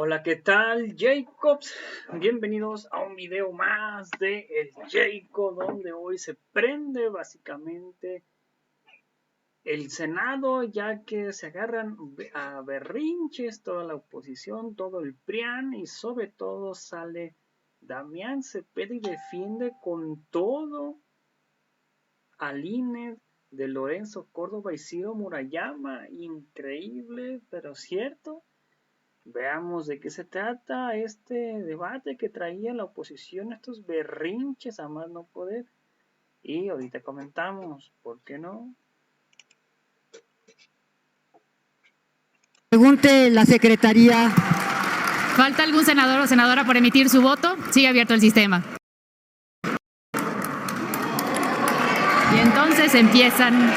Hola, ¿qué tal, Jacobs? Bienvenidos a un video más de El Jacob, donde hoy se prende básicamente el Senado, ya que se agarran a berrinches toda la oposición, todo el PRIAN, y sobre todo sale Damián Cepeda y defiende con todo al INE de Lorenzo Córdoba y Ciro Murayama. Increíble, pero cierto. Veamos de qué se trata este debate que traía la oposición, estos berrinches a más no poder. Y ahorita comentamos, ¿por qué no? Pregunte la secretaría. ¿Falta algún senador o senadora por emitir su voto? Sigue abierto el sistema. Y entonces empiezan.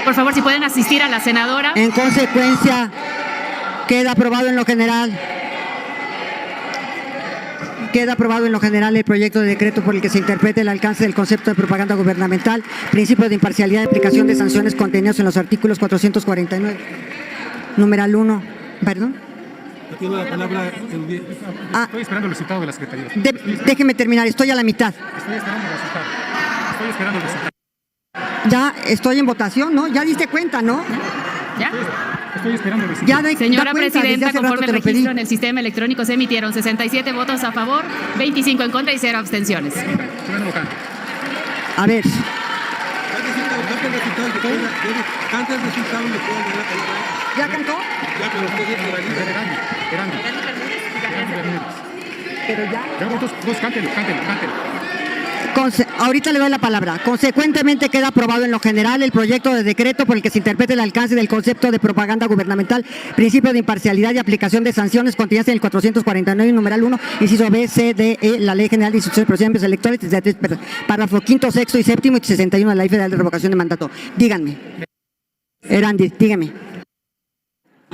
Por favor, si pueden asistir a la senadora. En consecuencia, queda aprobado en lo general. Queda aprobado en lo general el proyecto de decreto por el que se interprete el alcance del concepto de propaganda gubernamental, principio de imparcialidad y aplicación de sanciones contenidos en los artículos 449, numeral 1. ¿Perdón? Tiene la palabra. Estoy esperando el resultado de la Secretaría. Déjeme terminar, estoy a la mitad. Estoy esperando el resultado. Estoy esperando el resultado. Ya estoy en votación, ¿no? Ya diste cuenta, ¿no? ¿Ya? Estoy esperando el resultado. Ya Señora cuenta, Presidenta, conforme el registro en el sistema electrónico, se emitieron 67 votos a favor, 25 en contra y 0 abstenciones. A ver. ¿Ya cantó? Pero ya. Cántelo. Ahorita le doy la palabra. Consecuentemente queda aprobado en lo general el proyecto de decreto por el que se interprete el alcance del concepto de propaganda gubernamental, principio de imparcialidad y aplicación de sanciones contenidas en el 449, numeral 1, inciso B, C, D, E, la Ley General de Instituciones de Procedimientos Electorales, párrafo 5º, 6º y 7º y 61 de la Ley Federal de Revocación de Mandato. Díganme. Erandi, dígame.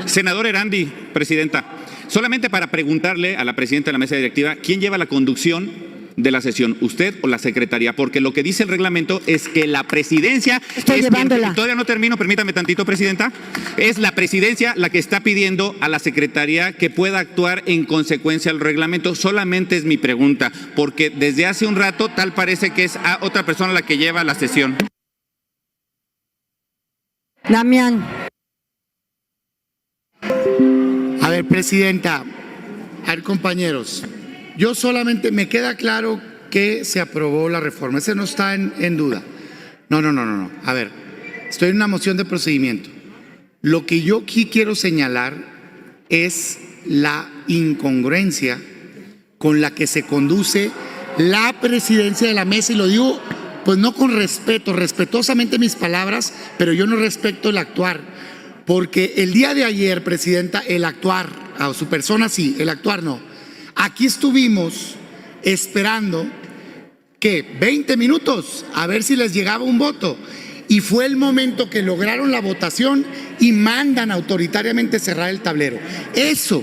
Senador Erandi, Presidenta, solamente para preguntarle a la Presidenta de la Mesa Directiva, ¿quién lleva la conducción de la sesión, usted o la Secretaría? Porque lo que dice el reglamento es que la Presidencia... Todavía no termino, permítame tantito, Presidenta. Es la Presidencia la que está pidiendo a la Secretaría que pueda actuar en consecuencia al reglamento. Solamente es mi pregunta, porque desde hace un rato tal parece que es a otra persona la que lleva la sesión. Damián. A ver, Presidenta, a ver, compañeros, yo solamente me queda claro que se aprobó la reforma, ese no está en duda. No. A ver, estoy en una moción de procedimiento. Lo que yo aquí quiero señalar es la incongruencia con la que se conduce la presidencia de la mesa, y lo digo pues no con respeto, respetuosamente mis palabras, pero yo no respeto el actuar, porque el día de ayer, Presidenta, el actuar, a su persona sí, el actuar no. Aquí estuvimos esperando, ¿qué? 20 minutos a ver si les llegaba un voto, y fue el momento que lograron la votación y mandan autoritariamente cerrar el tablero. Eso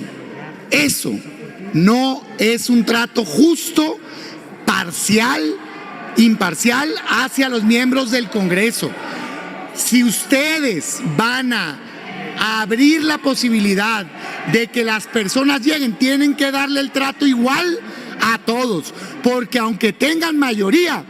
no es un trato justo, parcial, imparcial hacia los miembros del Congreso. Si ustedes van a abrir la posibilidad de que las personas lleguen, tienen que darle el trato igual a todos, porque aunque tengan mayoría,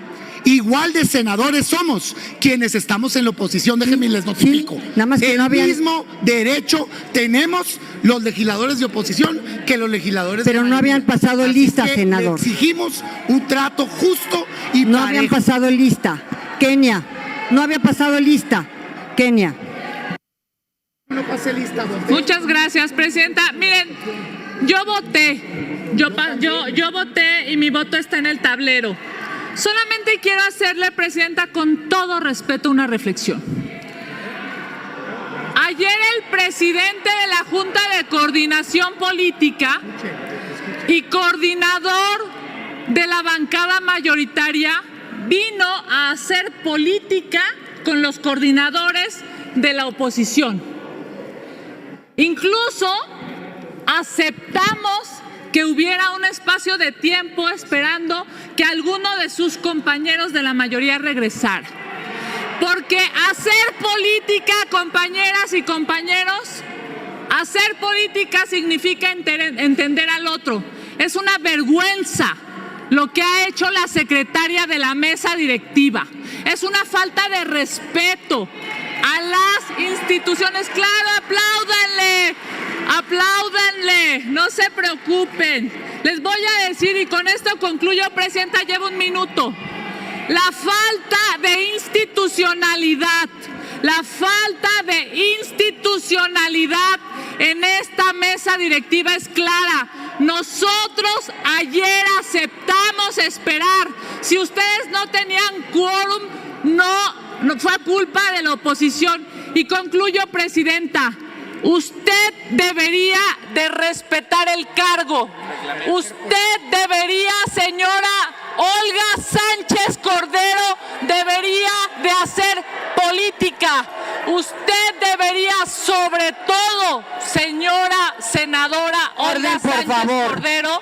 igual de senadores somos quienes estamos en la oposición. Déjenme les notifico. Sí, nada más que el mismo derecho tenemos los legisladores de oposición que los legisladores pero de no habían pasado lista, senador. Exigimos un trato justo y no parejo. Habían pasado lista. Kenia, no había pasado lista. Kenia. No pasé lista, voté. Muchas gracias, Presidenta. Miren, yo voté y mi voto está en el tablero. Solamente quiero hacerle, Presidenta, con todo respeto, una reflexión. Ayer el presidente de la Junta de Coordinación Política y coordinador de la bancada mayoritaria vino a hacer política con los coordinadores de la oposición. Incluso aceptamos que hubiera un espacio de tiempo esperando que alguno de sus compañeros de la mayoría regresara. Porque hacer política, compañeras y compañeros, hacer política significa entender al otro. Es una vergüenza lo que ha hecho la secretaria de la mesa directiva. Es una falta de respeto a las instituciones. Claro, apláudanle, no se preocupen. Les voy a decir, y con esto concluyo, Presidenta, llevo un minuto. La falta de institucionalidad en esta mesa directiva es clara. Nosotros ayer aceptamos esperar. Si ustedes no tenían quórum, no fue culpa de la oposición. Y concluyo, Presidenta, usted debería de respetar el cargo. Usted debería, señora Olga Sánchez Cordero, debería de hacer política. Usted debería, sobre todo, señora senadora Olga Sánchez Cordero,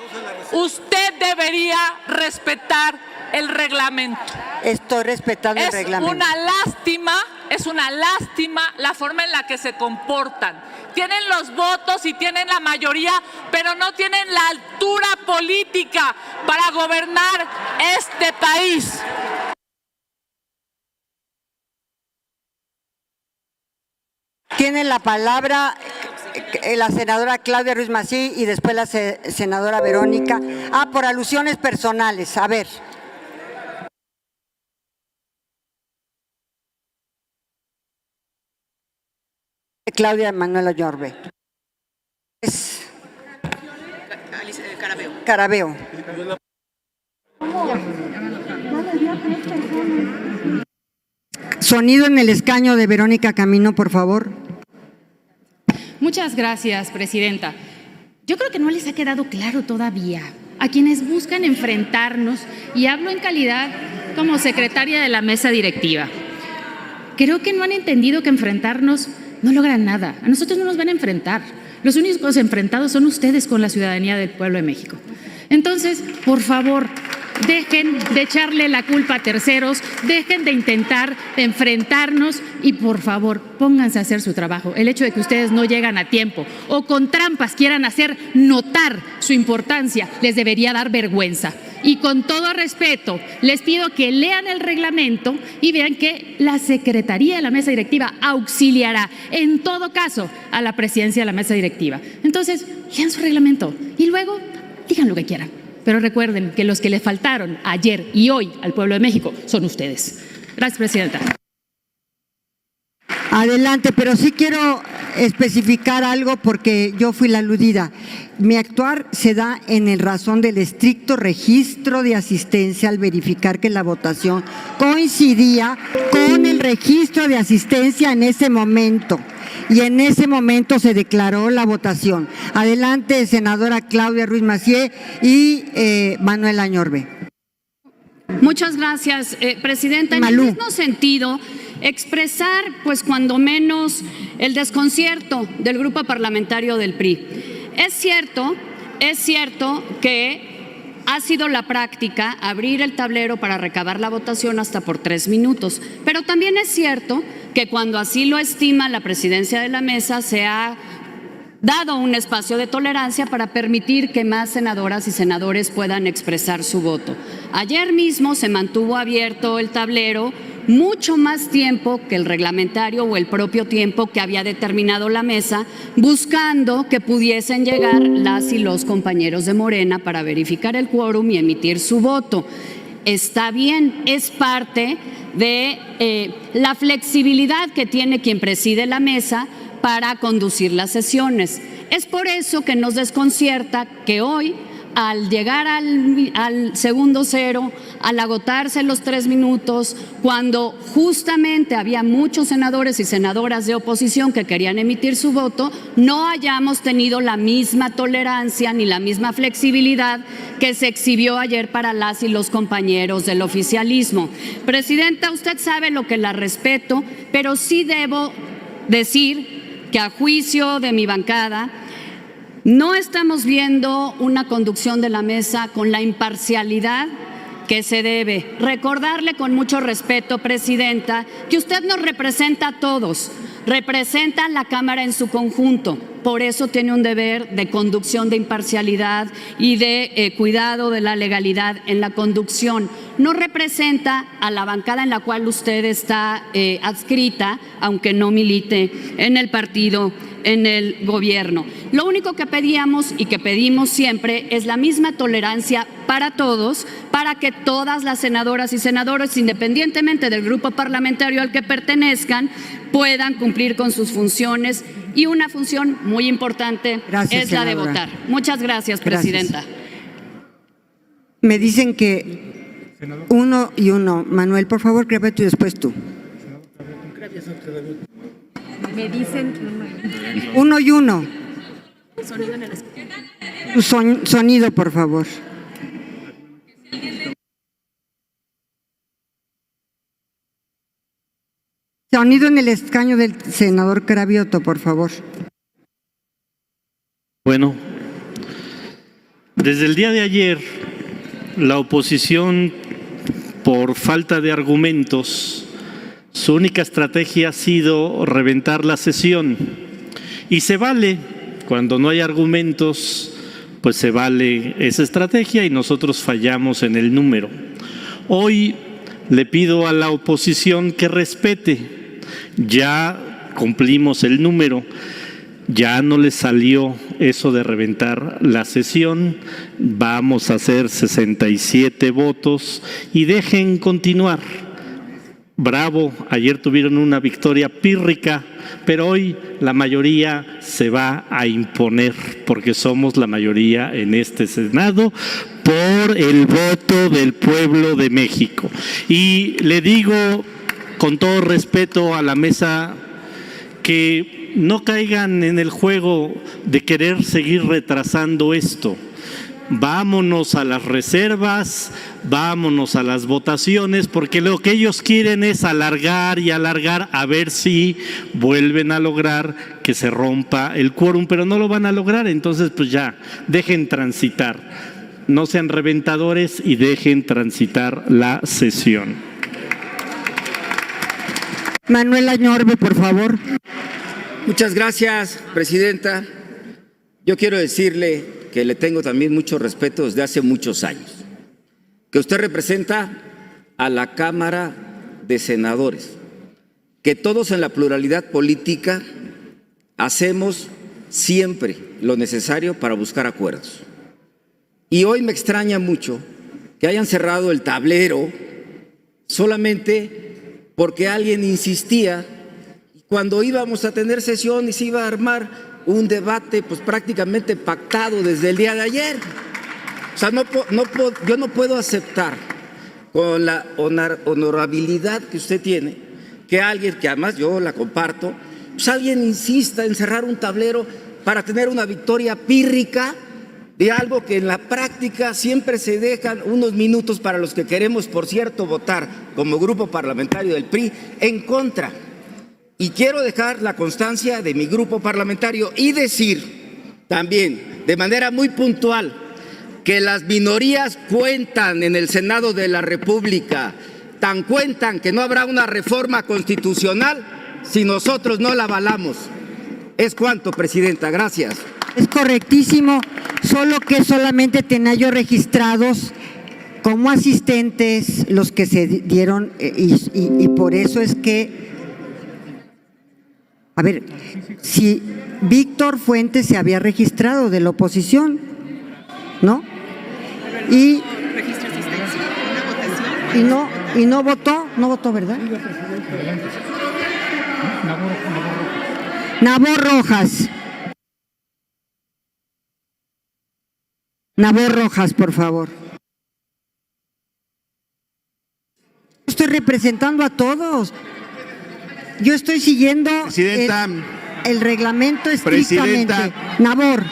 usted debería respetar el reglamento. Estoy respetando el reglamento. Es una lástima la forma en la que se comportan. Tienen los votos y tienen la mayoría, pero no tienen la altura política para gobernar este país. Tiene la palabra la senadora Claudia Ruiz Massieu y después la senadora Verónica. Por alusiones personales. A ver. Claudia Manuela Yorbe. Carabeo. Sonido en el escaño de Verónica Camino, por favor. Muchas gracias, Presidenta. Yo creo que no les ha quedado claro todavía a quienes buscan enfrentarnos, y hablo en calidad como secretaria de la mesa directiva. Creo que no han entendido que enfrentarnos no logran nada. A nosotros no nos van a enfrentar. Los únicos enfrentados son ustedes con la ciudadanía del pueblo de México. Entonces, por favor, dejen de echarle la culpa a terceros, dejen de intentar enfrentarnos y, por favor, pónganse a hacer su trabajo. El hecho de que ustedes no llegan a tiempo o con trampas quieran hacer notar su importancia les debería dar vergüenza. Y con todo respeto, les pido que lean el reglamento y vean que la Secretaría de la Mesa Directiva auxiliará, en todo caso, a la presidencia de la Mesa Directiva. Entonces, lean su reglamento y luego digan lo que quieran. Pero recuerden que los que le faltaron ayer y hoy al pueblo de México son ustedes. Gracias, Presidenta. Adelante, pero sí quiero especificar algo porque yo fui la aludida. Mi actuar se da en el razón del estricto registro de asistencia al verificar que la votación coincidía con el registro de asistencia en ese momento. Y en ese momento se declaró la votación. Adelante, senadora Claudia Ruiz Massieu y Manuel Añorbe. Muchas gracias, Presidenta. En el mismo sentido, expresar, pues cuando menos, el desconcierto del grupo parlamentario del PRI. Es cierto que ha sido la práctica abrir el tablero para recabar la votación hasta por 3 minutos, pero también es cierto que cuando así lo estima la presidencia de la mesa se ha dado un espacio de tolerancia para permitir que más senadoras y senadores puedan expresar su voto. Ayer mismo se mantuvo abierto el tablero mucho más tiempo que el reglamentario o el propio tiempo que había determinado la mesa, buscando que pudiesen llegar las y los compañeros de Morena para verificar el quórum y emitir su voto. Está bien, es parte de la flexibilidad que tiene quien preside la mesa para conducir las sesiones. Es por eso que nos desconcierta que hoy, al llegar al segundo cero, al agotarse los 3 minutos, cuando justamente había muchos senadores y senadoras de oposición que querían emitir su voto, no hayamos tenido la misma tolerancia ni la misma flexibilidad que se exhibió ayer para las y los compañeros del oficialismo. Presidenta, usted sabe lo que la respeto, pero sí debo decir que a juicio de mi bancada, no estamos viendo una conducción de la mesa con la imparcialidad que se debe. Recordarle con mucho respeto, Presidenta, que usted nos representa a todos, representa a la Cámara en su conjunto. Por eso tiene un deber de conducción, de imparcialidad y de cuidado de la legalidad en la conducción. No representa a la bancada en la cual usted está adscrita, aunque no milite en el partido, en el gobierno. Lo único que pedíamos y que pedimos siempre es la misma tolerancia para todos, para que todas las senadoras y senadores, independientemente del grupo parlamentario al que pertenezcan, puedan cumplir con sus funciones. Y una función muy importante es la de votar. Muchas gracias, Presidenta. Me dicen que 1 y 1. Manuel, por favor, repite y después tú. Me dicen 1 y 1. Sonido, por favor. Sonido en el escaño del senador Cravioto, por favor. Bueno, desde el día de ayer, la oposición, por falta de argumentos, su única estrategia ha sido reventar la sesión. Y se vale, cuando no hay argumentos, pues se vale esa estrategia y nosotros fallamos en el número. Hoy le pido a la oposición que respete. Ya cumplimos el número, ya no le salió eso de reventar la sesión, vamos a hacer 67 votos y dejen continuar. Bravo, ayer tuvieron una victoria pírrica, pero hoy la mayoría se va a imponer porque somos la mayoría en este Senado por el voto del pueblo de México. Y le digo con todo respeto a la mesa que no caigan en el juego de querer seguir retrasando esto. Vámonos a las reservas, vámonos a las votaciones, porque lo que ellos quieren es alargar y alargar a ver si vuelven a lograr que se rompa el quórum, pero no lo van a lograr, entonces pues ya, dejen transitar. No sean reventadores y dejen transitar la sesión. Manuel Añorbe, por favor. Muchas gracias, Presidenta. Yo quiero decirle que le tengo también mucho respeto desde hace muchos años, que usted representa a la Cámara de Senadores, que todos en la pluralidad política hacemos siempre lo necesario para buscar acuerdos. Y hoy me extraña mucho que hayan cerrado el tablero solamente porque alguien insistía, cuando íbamos a tener sesión y se iba a armar un debate pues prácticamente pactado desde el día de ayer. O sea, yo no puedo aceptar con la honorabilidad que usted tiene que alguien, que además yo la comparto, pues alguien insista en cerrar un tablero para tener una victoria pírrica de algo que en la práctica siempre se dejan unos minutos para los que queremos, por cierto, votar como grupo parlamentario del PRI en contra. Y quiero dejar la constancia de mi grupo parlamentario y decir también de manera muy puntual que las minorías cuentan en el Senado de la República, tan cuentan que no habrá una reforma constitucional si nosotros no la avalamos. Es cuanto, Presidenta. Gracias. Es correctísimo, solo que solamente tenía yo registrados como asistentes los que se dieron y por eso es que, a ver, si Víctor Fuentes se había registrado de la oposición, ¿no? Y no votó, ¿verdad? Nabor Rojas. Nabor Rojas, por favor. Estoy representando a todos. Yo estoy siguiendo el reglamento estrictamente. Presidenta. Nabor.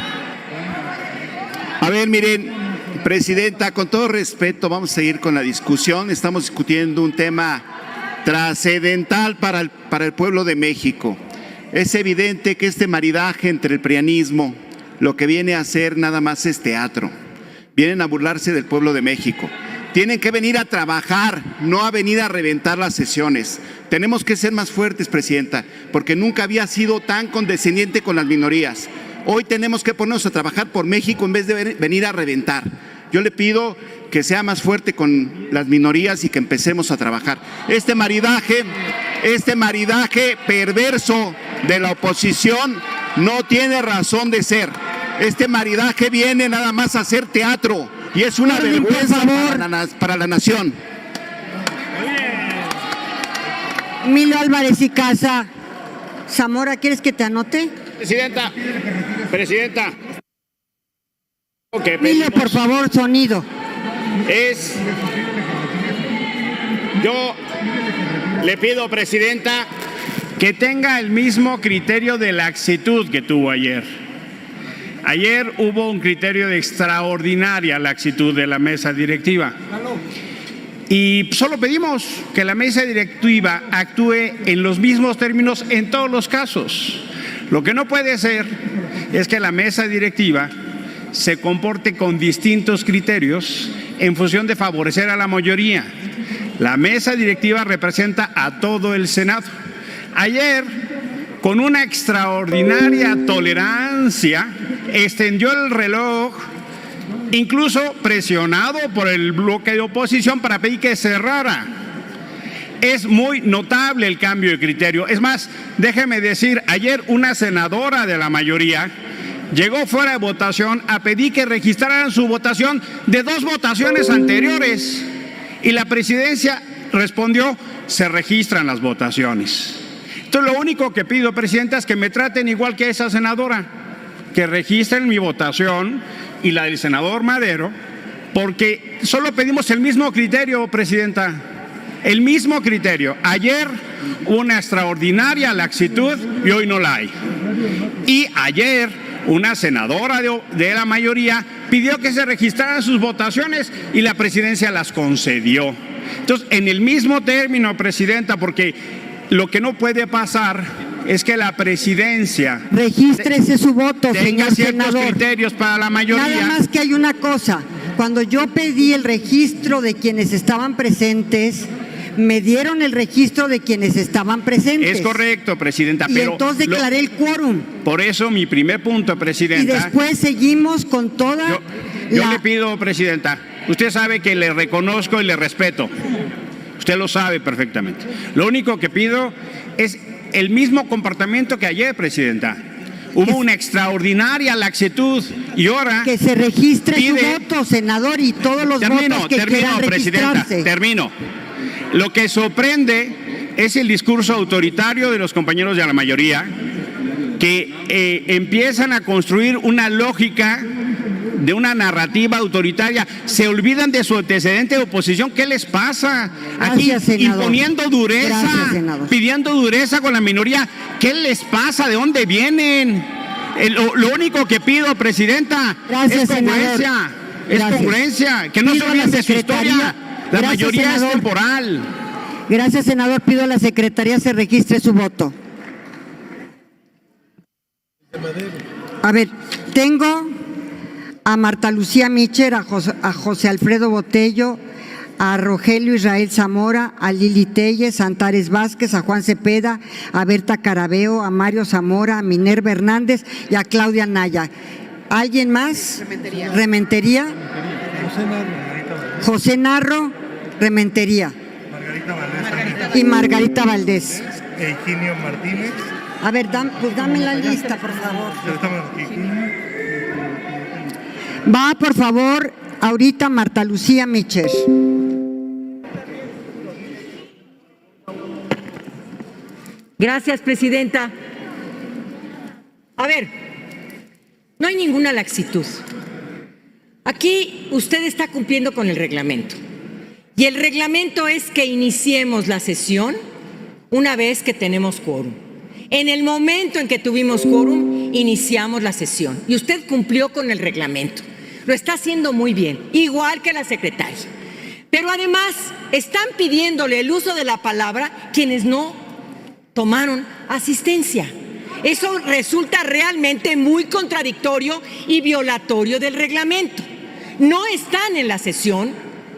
A ver, miren, Presidenta, con todo respeto, vamos a seguir con la discusión. Estamos discutiendo un tema trascendental para el pueblo de México. Es evidente que este maridaje entre el prianismo, lo que viene a hacer nada más es teatro. Vienen a burlarse del pueblo de México. tienen que venir a trabajar, no a venir a reventar las sesiones. Tenemos que ser más fuertes, presidenta, porque nunca había sido tan condescendiente con las minorías. Hoy tenemos que ponernos a trabajar por México en vez de venir a reventar. Yo le pido que sea más fuerte con las minorías y que empecemos a trabajar. Este maridaje perverso de la oposición no tiene razón de ser. Este maridaje viene nada más a hacer teatro y es una vergüenza para la nación. Emilio Álvarez y Casa. Zamora, ¿quieres que te anote? Presidenta. Emilio, por favor, sonido. Yo le pido, presidenta, que tenga el mismo criterio de laxitud que tuvo ayer. Ayer hubo un criterio de extraordinaria laxitud de la mesa directiva. Y solo pedimos que la mesa directiva actúe en los mismos términos en todos los casos. Lo que no puede ser es que la mesa directiva se comporte con distintos criterios en función de favorecer a la mayoría. La mesa directiva representa a todo el Senado. Ayer, con una extraordinaria tolerancia, extendió el reloj, incluso presionado por el bloque de oposición para pedir que cerrara. Es muy notable el cambio de criterio. Es más, déjeme decir, ayer una senadora de la mayoría llegó fuera de votación a pedir que registraran su votación de 2 votaciones anteriores. Y la presidencia respondió, se registran las votaciones. Entonces, lo único que pido, presidenta, es que me traten igual que esa senadora, que registren mi votación y la del senador Madero, porque solo pedimos el mismo criterio, presidenta, el mismo criterio. Ayer una extraordinaria laxitud y hoy no la hay. Y ayer una senadora de la mayoría pidió que se registraran sus votaciones y la presidencia las concedió. Entonces, en el mismo término, presidenta, porque lo que no puede pasar es que la presidencia regístrese su voto, tenga señor ciertos senador. criterios para la mayoría. Nada más que hay una cosa, cuando yo pedí el registro de quienes estaban presentes, me dieron el registro de quienes estaban presentes. Es correcto, presidenta, y pero entonces declaré el quórum. Por eso mi primer punto, presidenta. Y después seguimos con toda yo le pido, presidenta, usted sabe que le reconozco y le respeto. Usted lo sabe perfectamente. Lo único que pido es el mismo comportamiento que ayer, presidenta. Hubo una extraordinaria laxitud y ahora que se registre su voto, senador, y todos los votos que quieran registrarse. Termino. Lo que sorprende es el discurso autoritario de los compañeros de la mayoría, que empiezan a construir una lógica de una narrativa autoritaria. Se olvidan de su antecedente de oposición. ¿Qué les pasa? Aquí imponiendo dureza, pidiendo dureza con la minoría. ¿Qué les pasa? ¿De dónde vienen? Lo único que pido, presidenta, es congruencia. Es congruencia. Que no se olviden de su historia. La mayoría es temporal. Gracias, senador. Pido a la Secretaría se registre su voto. A ver, tengo a Marta Lucía Micher, a José Alfredo Botello, a Rogelio Israel Zamora, a Lili Telles, a Antares Vázquez, a Juan Cepeda, a Berta Carabeo, a Mario Zamora, a Minerva Hernández y a Claudia Naya. ¿Alguien más? Rementería. José Narro, Rementería. Y Margarita Valdés. Eugenio Martínez. A ver, pues dame la lista, por favor. Va, por favor, ahorita Marta Lucía Micher. Gracias, presidenta. A ver, no hay ninguna laxitud. Aquí usted está cumpliendo con el reglamento. Y el reglamento es que iniciemos la sesión una vez que tenemos quórum. En el momento en que tuvimos quórum, iniciamos la sesión. Y usted cumplió con el reglamento. Lo está haciendo muy bien, igual que la secretaria. Pero además están pidiéndole el uso de la palabra quienes no tomaron asistencia. Eso resulta realmente muy contradictorio y violatorio del reglamento. No están en la sesión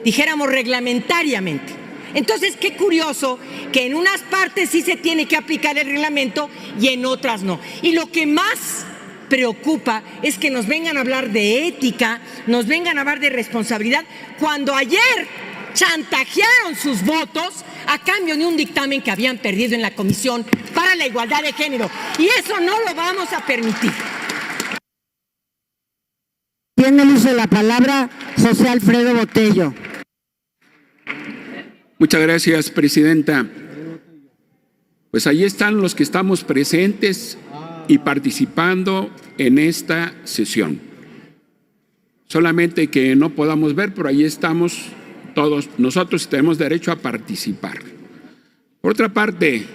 dijéramos reglamentariamente. Entonces, qué curioso que en unas partes sí se tiene que aplicar el reglamento y en otras no. Y lo que más preocupa es que nos vengan a hablar de ética, nos vengan a hablar de responsabilidad, cuando ayer chantajearon sus votos a cambio de un dictamen que habían perdido en la Comisión para la Igualdad de Género. Y eso no lo vamos a permitir. Tiene el uso de la palabra José Alfredo Botello. Muchas gracias, presidenta. Pues ahí están los que estamos presentes y participando en esta sesión. Solamente que no podamos ver, pero ahí estamos todos nosotros, tenemos derecho a participar. Por otra parte,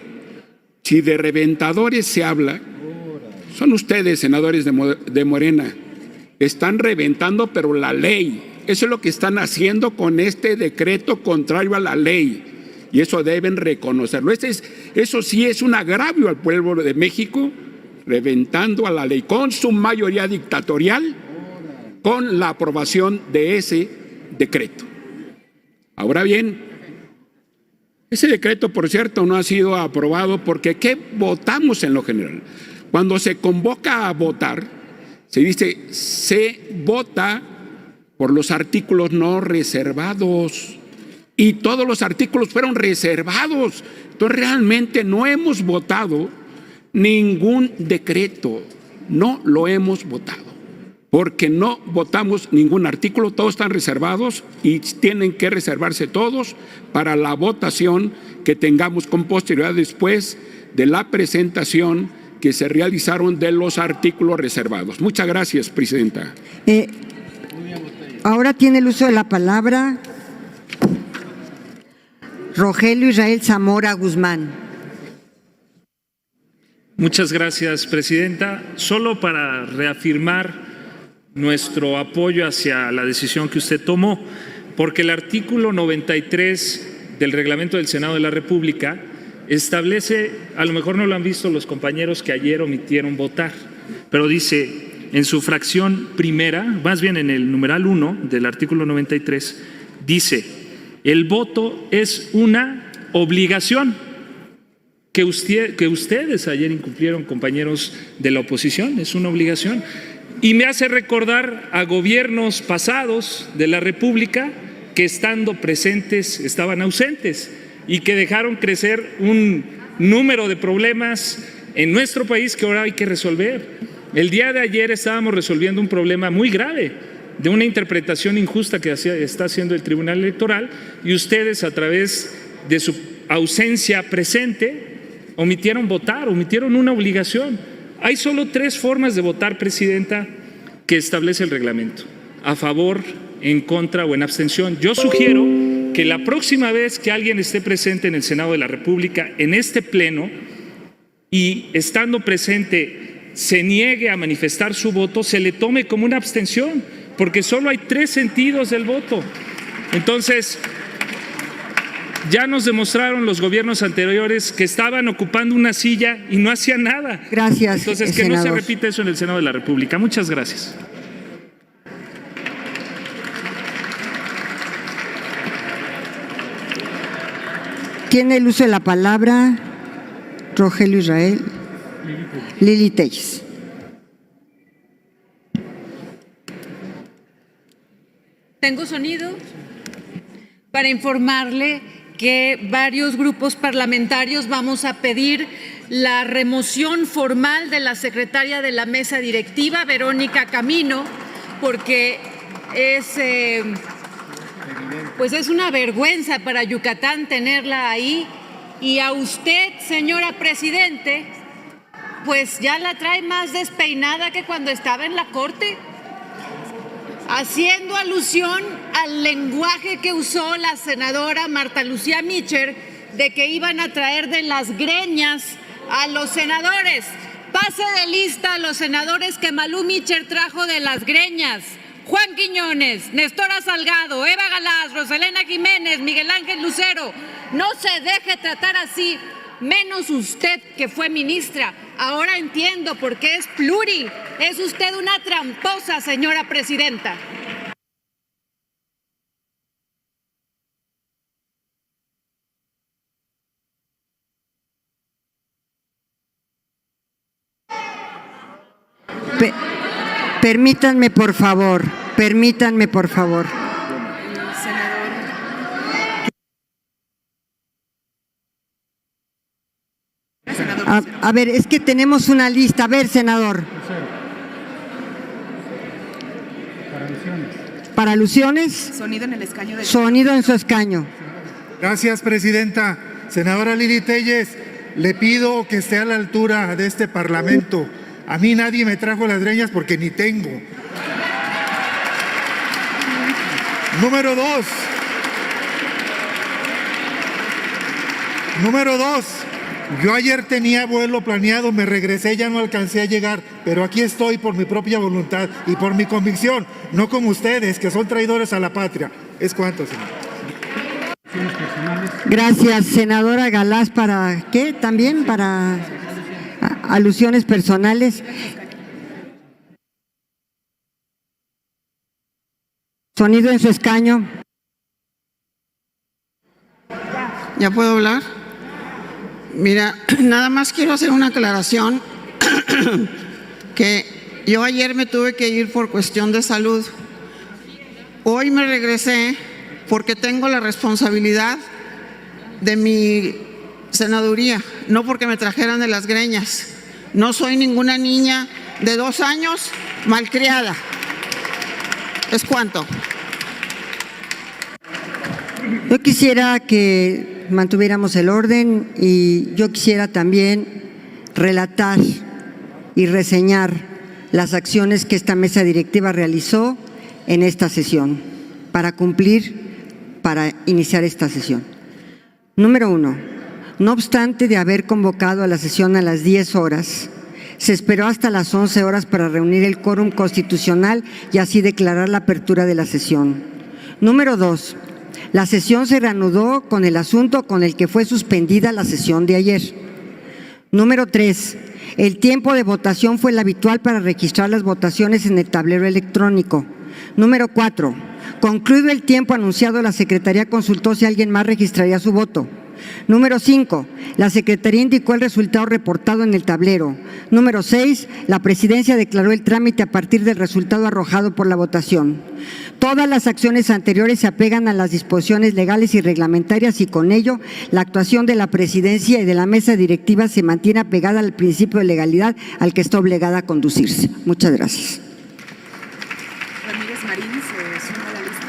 si de reventadores se habla, son ustedes, senadores de Morena, están reventando, pero la ley. Eso es lo que están haciendo con este decreto contrario a la ley. Y eso deben reconocerlo. Eso sí es un agravio al pueblo de México, reventando a la ley con su mayoría dictatorial, con la aprobación de ese decreto. Ahora bien, ese decreto, por cierto, no ha sido aprobado porque ¿qué votamos en lo general? Cuando se convoca a votar, se dice, se vota por los artículos no reservados. Y todos los artículos fueron reservados. Entonces realmente no hemos votado ningún decreto. No lo hemos votado. Porque no votamos ningún artículo. Todos están reservados y tienen que reservarse todos para la votación que tengamos con posterioridad después de la presentación que se realizaron de los artículos reservados. Muchas gracias, presidenta. Ahora tiene el uso de la palabra Rogelio Israel Zamora Guzmán. Muchas gracias, presidenta. Solo para reafirmar nuestro apoyo hacia la decisión que usted tomó, porque el artículo 93 del reglamento del Senado de la República establece, a lo mejor no lo han visto los compañeros que ayer omitieron votar, pero dice en su fracción primera, más bien en el numeral 1 del artículo 93, dice, el voto es una obligación que ustedes ayer incumplieron, compañeros de la oposición, es una obligación. Y me hace recordar a gobiernos pasados de la República que estando presentes estaban ausentes y que dejaron crecer un número de problemas en nuestro país que ahora hay que resolver. El día de ayer estábamos resolviendo un problema muy grave de una interpretación injusta que está haciendo el Tribunal Electoral y ustedes a través de su ausencia presente omitieron votar, omitieron una obligación. Hay solo 3 formas de votar, presidenta, que establece el reglamento: a favor, en contra o en abstención. Yo sugiero que la próxima vez que alguien esté presente en el Senado de la República, en este pleno, y estando presente se niegue a manifestar su voto, se le tome como una abstención, porque solo hay 3 sentidos del voto. Entonces, ya nos demostraron los gobiernos anteriores que estaban ocupando una silla y no hacían nada. Gracias. Entonces, que no se repita eso en el Senado de la República. Muchas gracias. Tiene el uso de la palabra Rogelio Israel Lili Telles. Tengo sonido para informarle que varios grupos parlamentarios vamos a pedir la remoción formal de la secretaria de la mesa directiva, Verónica Camino, porque es una vergüenza para Yucatán tenerla ahí, y a usted, señora Presidente, pues ya la trae más despeinada que cuando estaba en la Corte, haciendo alusión al lenguaje que usó la senadora Marta Lucía Mitchell de que iban a traer de las greñas a los senadores. Pase de lista a los senadores que Malú Mitchell trajo de las greñas: Juan Quiñones, Nestora Salgado, Eva Galaz, Roselena Jiménez, Miguel Ángel Lucero. No se deje tratar así, menos usted que fue ministra. Ahora entiendo por qué es pluri. Es usted una tramposa, señora presidenta. Permítanme, por favor. Permítanme, por favor. A ver, es que tenemos una lista. A ver, senador. Para alusiones. Sonido en el escaño. Sonido en su escaño. Gracias, presidenta. Senadora Lili Telles, le pido que esté a la altura de este Parlamento. A mí nadie me trajo las greñas porque ni tengo. Número dos. Yo ayer tenía vuelo planeado, me regresé, ya no alcancé a llegar, pero aquí estoy por mi propia voluntad y por mi convicción, no como ustedes, que son traidores a la patria. Es cuanto, señor. Gracias, senadora Galás. ¿Para qué? También para alusiones personales. Sonido en su escaño. ¿Ya puedo hablar? Mira, nada más quiero hacer una aclaración, que yo ayer me tuve que ir por cuestión de salud. Hoy me regresé porque tengo la responsabilidad de mi senaduría, no porque me trajeran de las greñas. No soy ninguna niña de 2 años malcriada. ¿Es cuánto? Yo quisiera que mantuviéramos el orden y yo quisiera también relatar y reseñar las acciones que esta mesa directiva realizó en esta sesión para iniciar esta sesión. Número 1. No obstante de haber convocado a la sesión a las 10 horas, se esperó hasta las 11 horas para reunir el quórum constitucional y así declarar la apertura de la sesión. Número 2. La sesión se reanudó con el asunto con el que fue suspendida la sesión de ayer. Número 3. El tiempo de votación fue el habitual para registrar las votaciones en el tablero electrónico. Número 4. Concluido el tiempo anunciado, la Secretaría consultó si alguien más registraría su voto. Número 5. La Secretaría indicó el resultado reportado en el tablero. Número 6. La Presidencia declaró el trámite a partir del resultado arrojado por la votación. Todas las acciones anteriores se apegan a las disposiciones legales y reglamentarias y con ello la actuación de la Presidencia y de la mesa directiva se mantiene apegada al principio de legalidad al que está obligada a conducirse. Muchas gracias. Ramírez Marín se suma a la lista.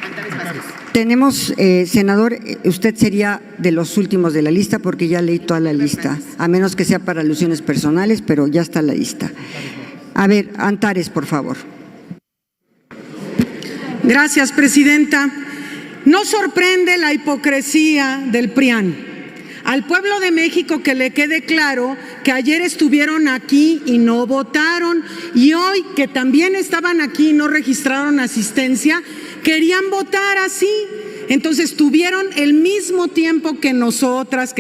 Antares Vázquez. Tenemos, senador, usted sería de los últimos de la lista porque ya leí toda la lista, a menos que sea para alusiones personales, pero ya está la lista. A ver, Antares, por favor. Gracias, presidenta. No sorprende la hipocresía del PRIAN. Al pueblo de México que le quede claro que ayer estuvieron aquí y no votaron y hoy que también estaban aquí y no registraron asistencia, querían votar así. Entonces tuvieron el mismo tiempo que nosotros,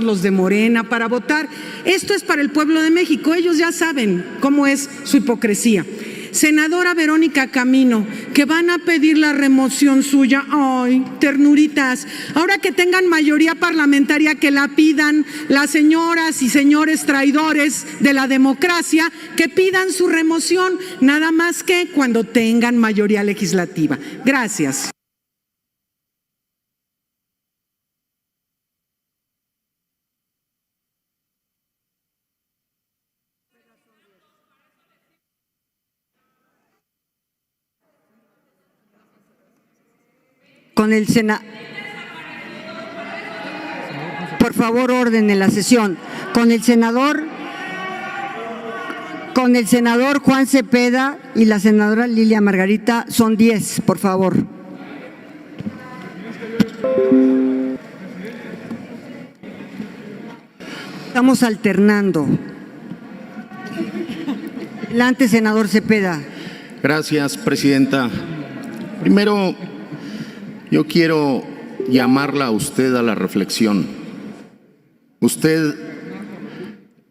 los de Morena, para votar. Esto es para el pueblo de México. Ellos ya saben cómo es su hipocresía. Senadora Verónica Camino, que van a pedir la remoción suya. Ay, ternuritas. Ahora que tengan mayoría parlamentaria, que la pidan las señoras y señores traidores de la democracia, que pidan su remoción, nada más que cuando tengan mayoría legislativa. Gracias. Con el por favor, orden en la sesión. Con el senador Juan Cepeda y la senadora Lilia Margarita son 10, por favor. Estamos alternando. Adelante, senador Cepeda. Gracias, presidenta. Primero, yo quiero llamarla a usted a la reflexión. Usted,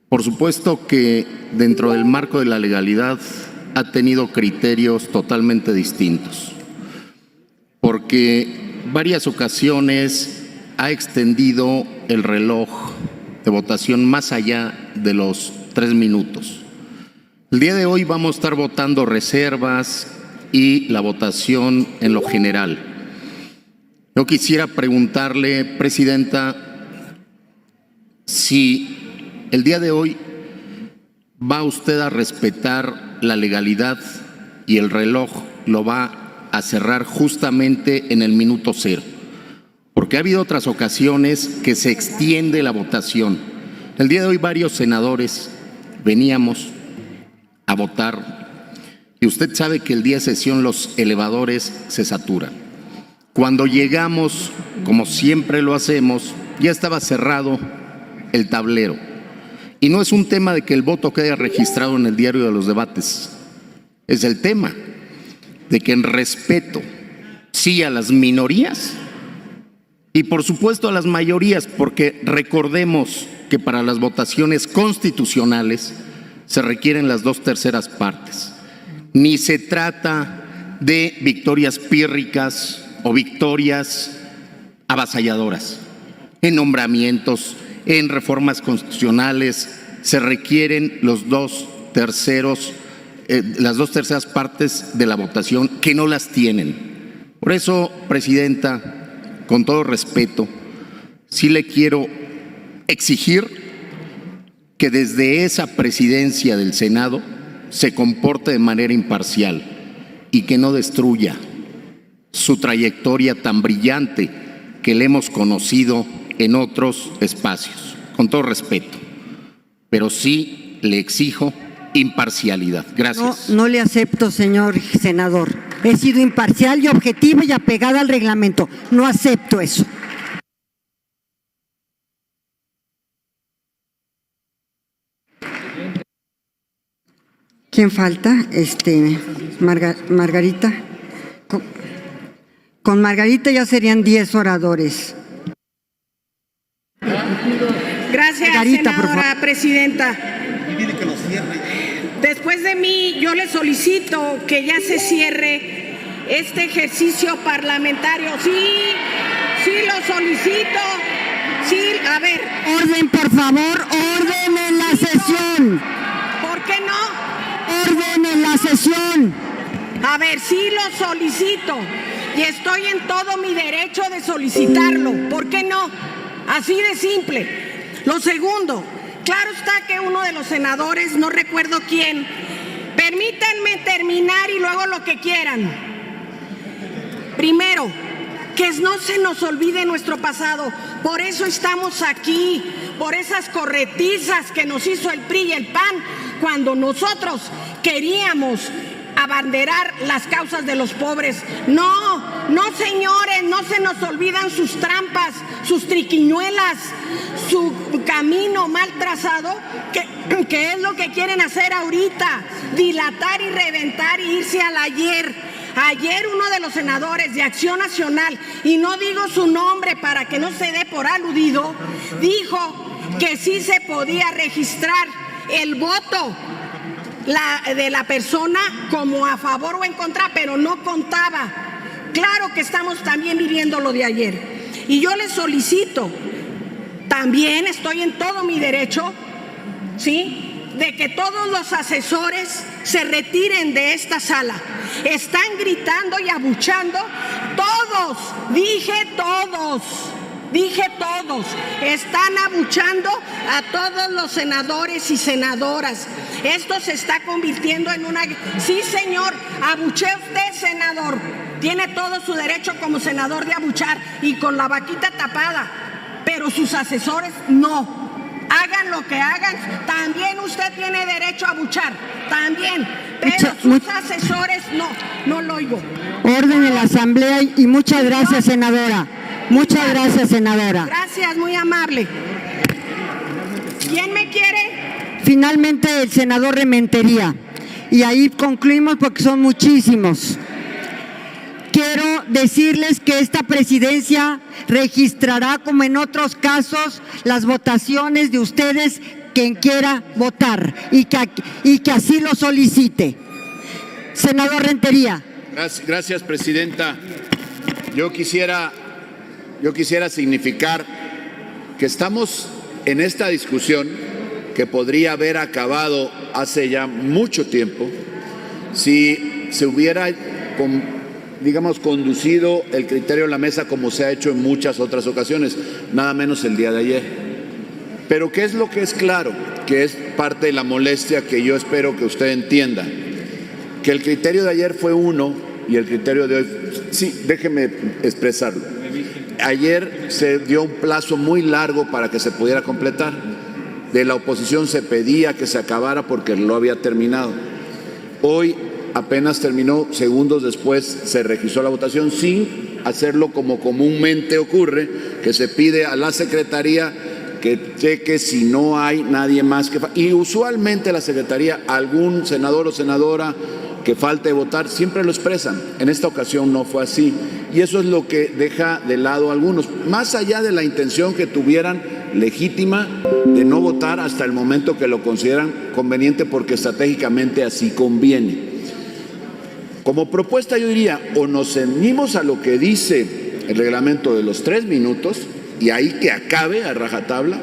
por supuesto que dentro del marco de la legalidad ha tenido criterios totalmente distintos, porque varias ocasiones ha extendido el reloj de votación más allá de los 3 minutos. El día de hoy vamos a estar votando reservas y la votación en lo general. Yo quisiera preguntarle, Presidenta, si el día de hoy va usted a respetar la legalidad y el reloj lo va a cerrar justamente en el minuto cero, porque ha habido otras ocasiones que se extiende la votación. El día de hoy varios senadores veníamos a votar y usted sabe que el día de sesión los elevadores se saturan. Cuando llegamos, como siempre lo hacemos, ya estaba cerrado el tablero. Y no es un tema de que el voto quede registrado en el diario de los debates. Es el tema de que en respeto, sí, a las minorías y por supuesto a las mayorías, porque recordemos que para las votaciones constitucionales se requieren las 2/3 partes. Ni se trata de victorias pírricas o victorias avasalladoras. En nombramientos, en reformas constitucionales, se requieren las 2/3 partes de la votación, que no las tienen. Por eso, Presidenta, con todo respeto, sí le quiero exigir que desde esa presidencia del Senado se comporte de manera imparcial y que no destruya su trayectoria tan brillante que le hemos conocido en otros espacios. Con todo respeto, pero sí le exijo imparcialidad. Gracias. No le acepto, señor senador. He sido imparcial y objetiva y apegada al reglamento. No acepto eso. ¿Quién falta? Margarita. Con Margarita ya serían 10 oradores. Gracias, Margarita, senadora presidenta. Después de mí, yo le solicito que ya se cierre este ejercicio parlamentario. Sí, lo solicito. Sí, a ver. Orden, por favor, orden en la sesión. ¿Por qué no? Orden en la sesión. A ver, sí lo solicito y estoy en todo mi derecho de solicitarlo. ¿Por qué no? Así de simple. Lo segundo, claro está que uno de los senadores, no recuerdo quién, permítanme terminar y luego lo que quieran. Primero, que no se nos olvide nuestro pasado. Por eso estamos aquí, por esas corretizas que nos hizo el PRI y el PAN cuando nosotros queríamos abanderar las causas de los pobres. No, señores, no se nos olvidan sus trampas, sus triquiñuelas, su camino mal trazado, que es lo que quieren hacer ahorita, dilatar y reventar y irse al ayer. Ayer uno de los senadores de Acción Nacional, y no digo su nombre para que no se dé por aludido, dijo que sí se podía registrar el voto de la persona como a favor o en contra, pero no contaba. Claro que estamos también viviendo lo de ayer. Y yo les solicito, también estoy en todo mi derecho, ¿sí?, de que todos los asesores se retiren de esta sala. Están gritando y abuchando. Todos, dije todos, están abuchando a todos los senadores y senadoras. Esto se está convirtiendo en una... Sí, señor, abuche usted, senador. Tiene todo su derecho como senador de abuchar y con la vaquita tapada, pero sus asesores no. Hagan lo que hagan, también usted tiene derecho a abuchar, también, pero sus asesores no lo oigo. Orden en la asamblea y muchas gracias, senadora. Muchas gracias, senadora. Gracias, muy amable. ¿Quién me quiere? Finalmente el senador Rementería. Y ahí concluimos porque son muchísimos. Quiero decirles que esta presidencia registrará, como en otros casos, las votaciones de ustedes, quien quiera votar y que así lo solicite. Senador Rentería. Gracias, Presidenta. Yo quisiera significar que estamos en esta discusión que podría haber acabado hace ya mucho tiempo si se hubiera, conducido el criterio de la mesa como se ha hecho en muchas otras ocasiones, nada menos el día de ayer. Pero ¿qué es lo que es claro? Que es parte de la molestia que yo espero que usted entienda. Que el criterio de ayer fue uno y el criterio de hoy... Sí, déjeme expresarlo. Ayer se dio un plazo muy largo para que se pudiera completar. De la oposición se pedía que se acabara porque lo había terminado. Hoy apenas terminó, segundos después se registró la votación sin hacerlo como comúnmente ocurre, que se pide a la Secretaría que cheque si no hay nadie más que... Y usualmente la Secretaría, algún senador o senadora que falte votar, siempre lo expresan. En esta ocasión no fue así. Y eso es lo que deja de lado a algunos. Más allá de la intención que tuvieran legítima de no votar hasta el momento que lo consideran conveniente porque estratégicamente así conviene. Como propuesta yo diría, o nos ceñimos a lo que dice el reglamento de los 3 minutos y ahí que acabe a rajatabla,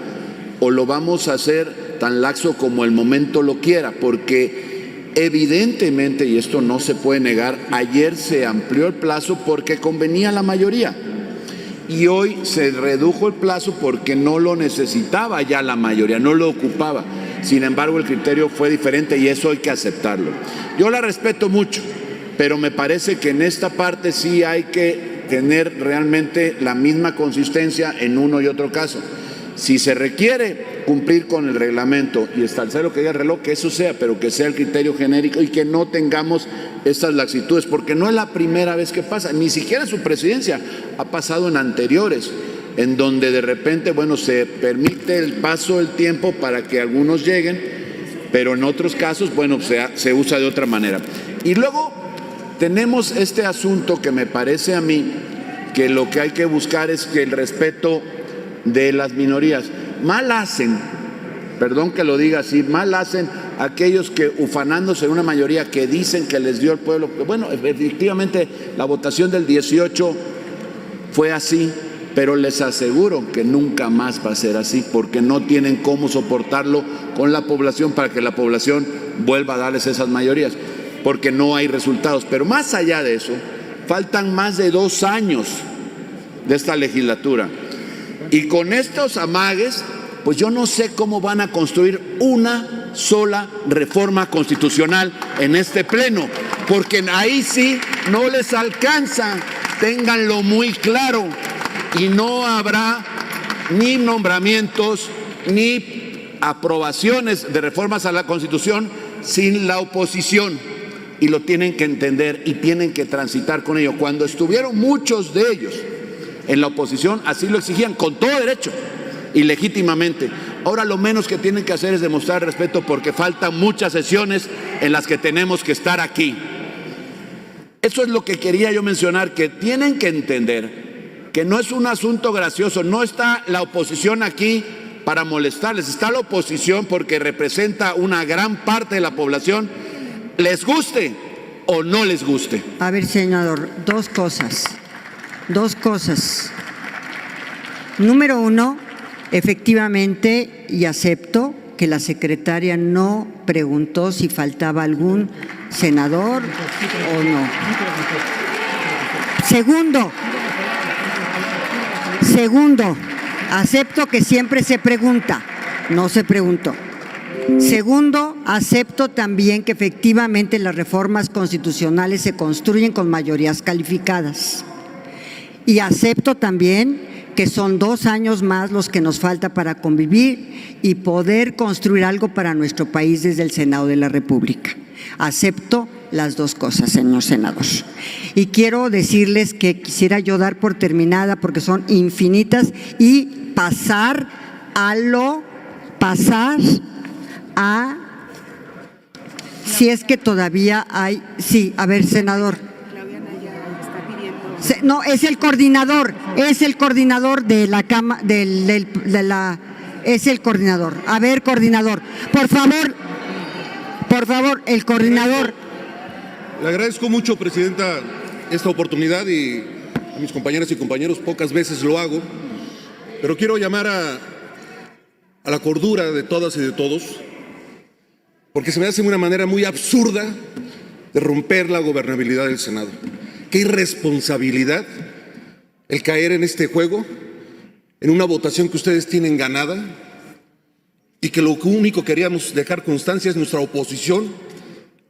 o lo vamos a hacer tan laxo como el momento lo quiera, porque evidentemente, y esto no se puede negar, ayer se amplió el plazo porque convenía a la mayoría y hoy se redujo el plazo porque no lo necesitaba ya la mayoría, no lo ocupaba. Sin embargo, el criterio fue diferente y eso hay que aceptarlo. Yo la respeto mucho, pero me parece que en esta parte sí hay que tener realmente la misma consistencia en uno y otro caso. Si se requiere cumplir con el reglamento y establecer lo que diga el reloj, que eso sea, pero que sea el criterio genérico y que no tengamos estas laxitudes, porque no es la primera vez que pasa, ni siquiera en su presidencia, ha pasado en anteriores, en donde de repente, se permite el paso del tiempo para que algunos lleguen, pero en otros casos, se usa de otra manera. Y luego tenemos este asunto que me parece a mí que lo que hay que buscar es que el respeto de las minorías. Mal hacen, perdón que lo diga así, mal hacen aquellos que ufanándose en una mayoría que dicen que les dio el pueblo. Bueno, efectivamente la votación del 18 fue así, pero les aseguro que nunca más va a ser así porque no tienen cómo soportarlo con la población para que la población vuelva a darles esas mayorías, porque no hay resultados. Pero más allá de eso, faltan más de 2 años de esta legislatura. Y con estos amagues, pues yo no sé cómo van a construir una sola reforma constitucional en este pleno, porque ahí sí no les alcanza, ténganlo muy claro, y no habrá ni nombramientos ni aprobaciones de reformas a la Constitución sin la oposición, y lo tienen que entender y tienen que transitar con ello. Cuando estuvieron muchos de ellos en la oposición, así lo exigían con todo derecho y legítimamente. Ahora lo menos que tienen que hacer es demostrar respeto porque faltan muchas sesiones en las que tenemos que estar aquí. Eso es lo que quería yo mencionar, que tienen que entender que no es un asunto gracioso, no está la oposición aquí para molestarles, está la oposición porque representa una gran parte de la población, les guste o no les guste. A ver, senador, dos cosas. Número 1, efectivamente, y acepto que la secretaria no preguntó si faltaba algún senador o no. Segundo, acepto que siempre se pregunta, no se preguntó. Segundo, acepto también que efectivamente las reformas constitucionales se construyen con mayorías calificadas. Y acepto también que son 2 años más los que nos falta para convivir y poder construir algo para nuestro país desde el Senado de la República. Acepto las 2 cosas, señor senador. Y quiero decirles que quisiera yo dar por terminada, porque son infinitas, y pasar a, si es que todavía hay, sí, a ver, senador. No, es el coordinador de la Cámara, es el coordinador. A ver, coordinador, por favor, el coordinador. Le agradezco mucho, presidenta, esta oportunidad, y a mis compañeras y compañeros pocas veces lo hago, pero quiero llamar a a la cordura de todas y de todos, porque se me hace una manera muy absurda de romper la gobernabilidad del Senado. Qué irresponsabilidad el caer en este juego, en una votación que ustedes tienen ganada y que lo único que queríamos dejar constancia es nuestra oposición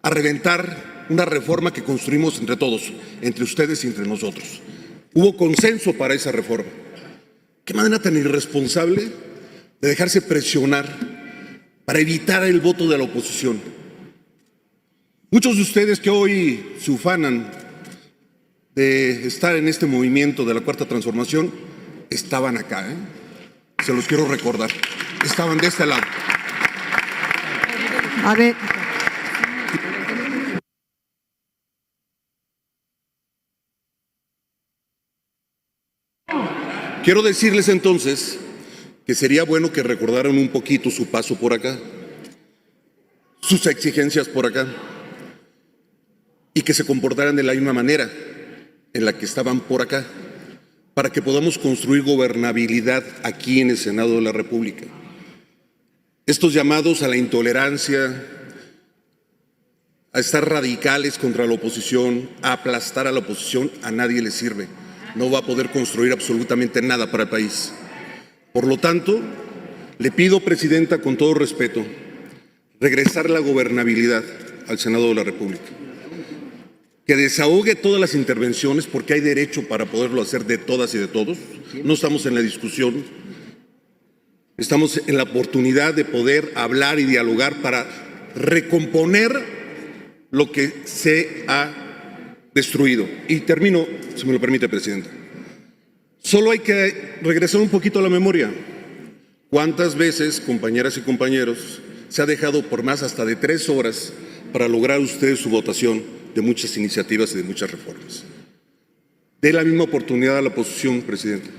a reventar una reforma que construimos entre todos, entre ustedes y entre nosotros. Hubo consenso para esa reforma. Qué manera tan irresponsable de dejarse presionar para evitar el voto de la oposición. Muchos de ustedes que hoy se ufanan de estar en este movimiento de la Cuarta Transformación estaban acá, ¿eh? Se los quiero recordar. Estaban de este lado. A ver. Quiero decirles entonces que sería bueno que recordaran un poquito su paso por acá, sus exigencias por acá, y que se comportaran de la misma manera en la que estaban por acá, para que podamos construir gobernabilidad aquí en el Senado de la República. Estos llamados a la intolerancia, a estar radicales contra la oposición, a aplastar a la oposición, a nadie le sirve. No va a poder construir absolutamente nada para el país. Por lo tanto, le pido, Presidenta, con todo respeto, regresar la gobernabilidad al Senado de la República. Que desahogue todas las intervenciones, porque hay derecho para poderlo hacer de todas y de todos. No estamos en la discusión, estamos en la oportunidad de poder hablar y dialogar para recomponer lo que se ha destruido. Y termino, si me lo permite, Presidenta. Solo hay que regresar un poquito a la memoria. ¿Cuántas veces, compañeras y compañeros, se ha dejado por más hasta de 3 horas para lograr ustedes su votación de muchas iniciativas y de muchas reformas? Dé la misma oportunidad a la oposición, Presidenta.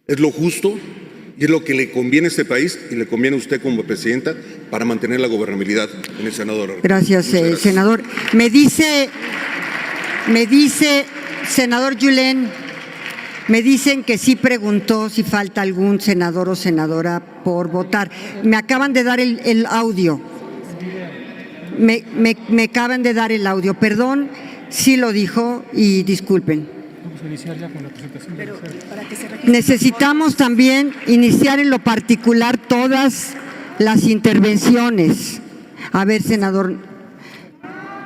Es lo justo y es lo que le conviene a este país y le conviene a usted como Presidenta para mantener la gobernabilidad en el Senado de la República. Gracias, senador. Me dice, senador Yulén, me dicen que sí preguntó si falta algún senador o senadora por votar. Me acaban de dar el audio. Me acaban de dar el audio. Perdón, sí lo dijo y disculpen. Necesitamos también iniciar en lo particular todas las intervenciones. A ver, senador.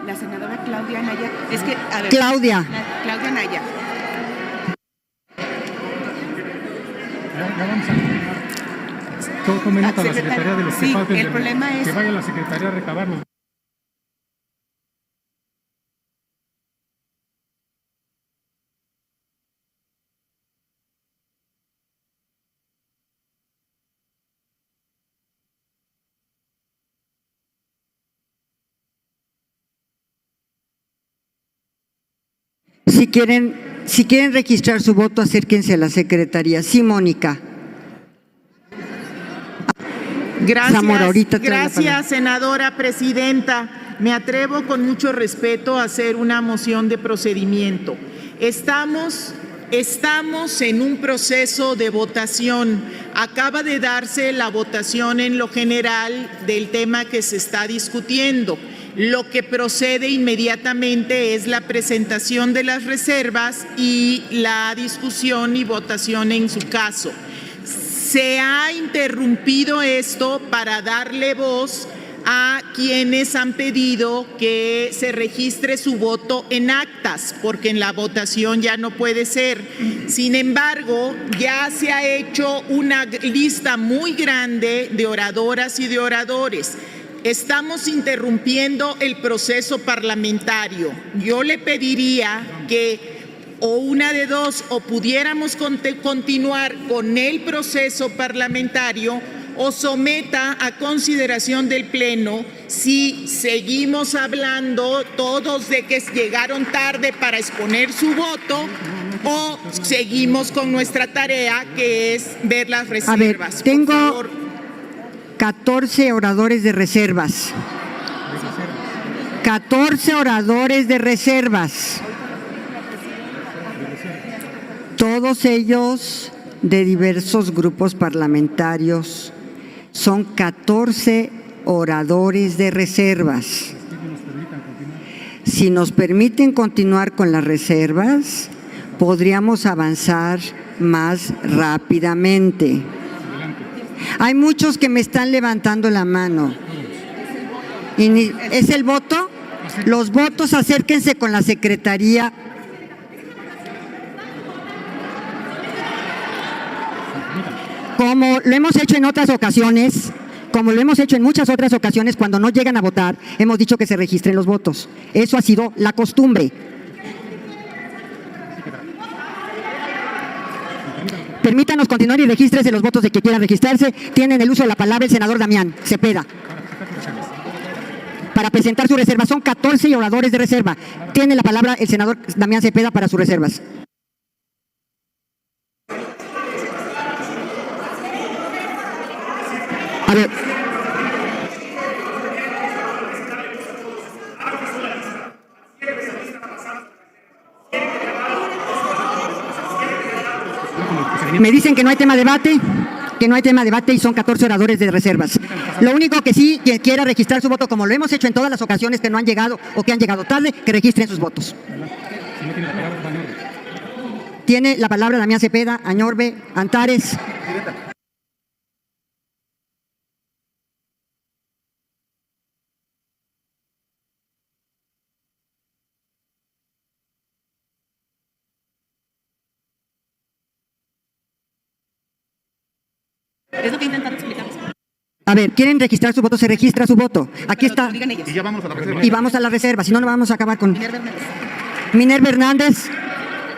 La senadora Claudia Naya. Es que, a ver, Claudia Naya. Todo minuto a la secretaría de los que falten. El problema es que vaya la secretaría a recabarlos. Si quieren registrar su voto, acérquense a la secretaría. Sí, Mónica. Gracias, senadora presidenta. Me atrevo con mucho respeto a hacer una moción de procedimiento. Estamos en un proceso de votación. Acaba de darse la votación en lo general del tema que se está discutiendo. Lo que procede inmediatamente es la presentación de las reservas y la discusión y votación en su caso. Se ha interrumpido esto para darle voz a quienes han pedido que se registre su voto en actas, porque en la votación ya no puede ser. Sin embargo, ya se ha hecho una lista muy grande de oradoras y de oradores. Estamos interrumpiendo el proceso parlamentario. Yo le pediría que o una de dos, o pudiéramos continuar con el proceso parlamentario o someta a consideración del Pleno si seguimos hablando todos de que llegaron tarde para exponer su voto o seguimos con nuestra tarea que es ver las reservas. A ver, tengo 14 oradores de reservas. 14 oradores de reservas. Todos ellos de diversos grupos parlamentarios son 14 oradores de reservas. Si nos permiten continuar con las reservas, podríamos avanzar más rápidamente. Hay muchos que me están levantando la mano. ¿Es el voto? Los votos, acérquense con la secretaría. Como lo hemos hecho en otras ocasiones, como lo hemos hecho en muchas otras ocasiones, cuando no llegan a votar, hemos dicho que se registren los votos. Eso ha sido la costumbre. Permítanos continuar y regístrese los votos de que quieran registrarse. Tienen el uso de la palabra el senador Damián Cepeda para presentar su reserva. Son 14 oradores de reserva. Tiene la palabra el senador Damián Cepeda para sus reservas. A ver. Me dicen que no hay tema de debate, y son 14 oradores de reservas. Lo único que sí, quien quiera registrar su voto, como lo hemos hecho en todas las ocasiones que no han llegado o que han llegado tarde, que registren sus votos. Tiene la palabra Damián Cepeda, Añorbe, Antares. Es lo que he intentado explicar. A ver, ¿quieren registrar su voto? Se registra su voto. Aquí está. Y ya vamos a la reserva. Y vamos a la reserva, si no, no vamos a acabar con Minerva Hernández.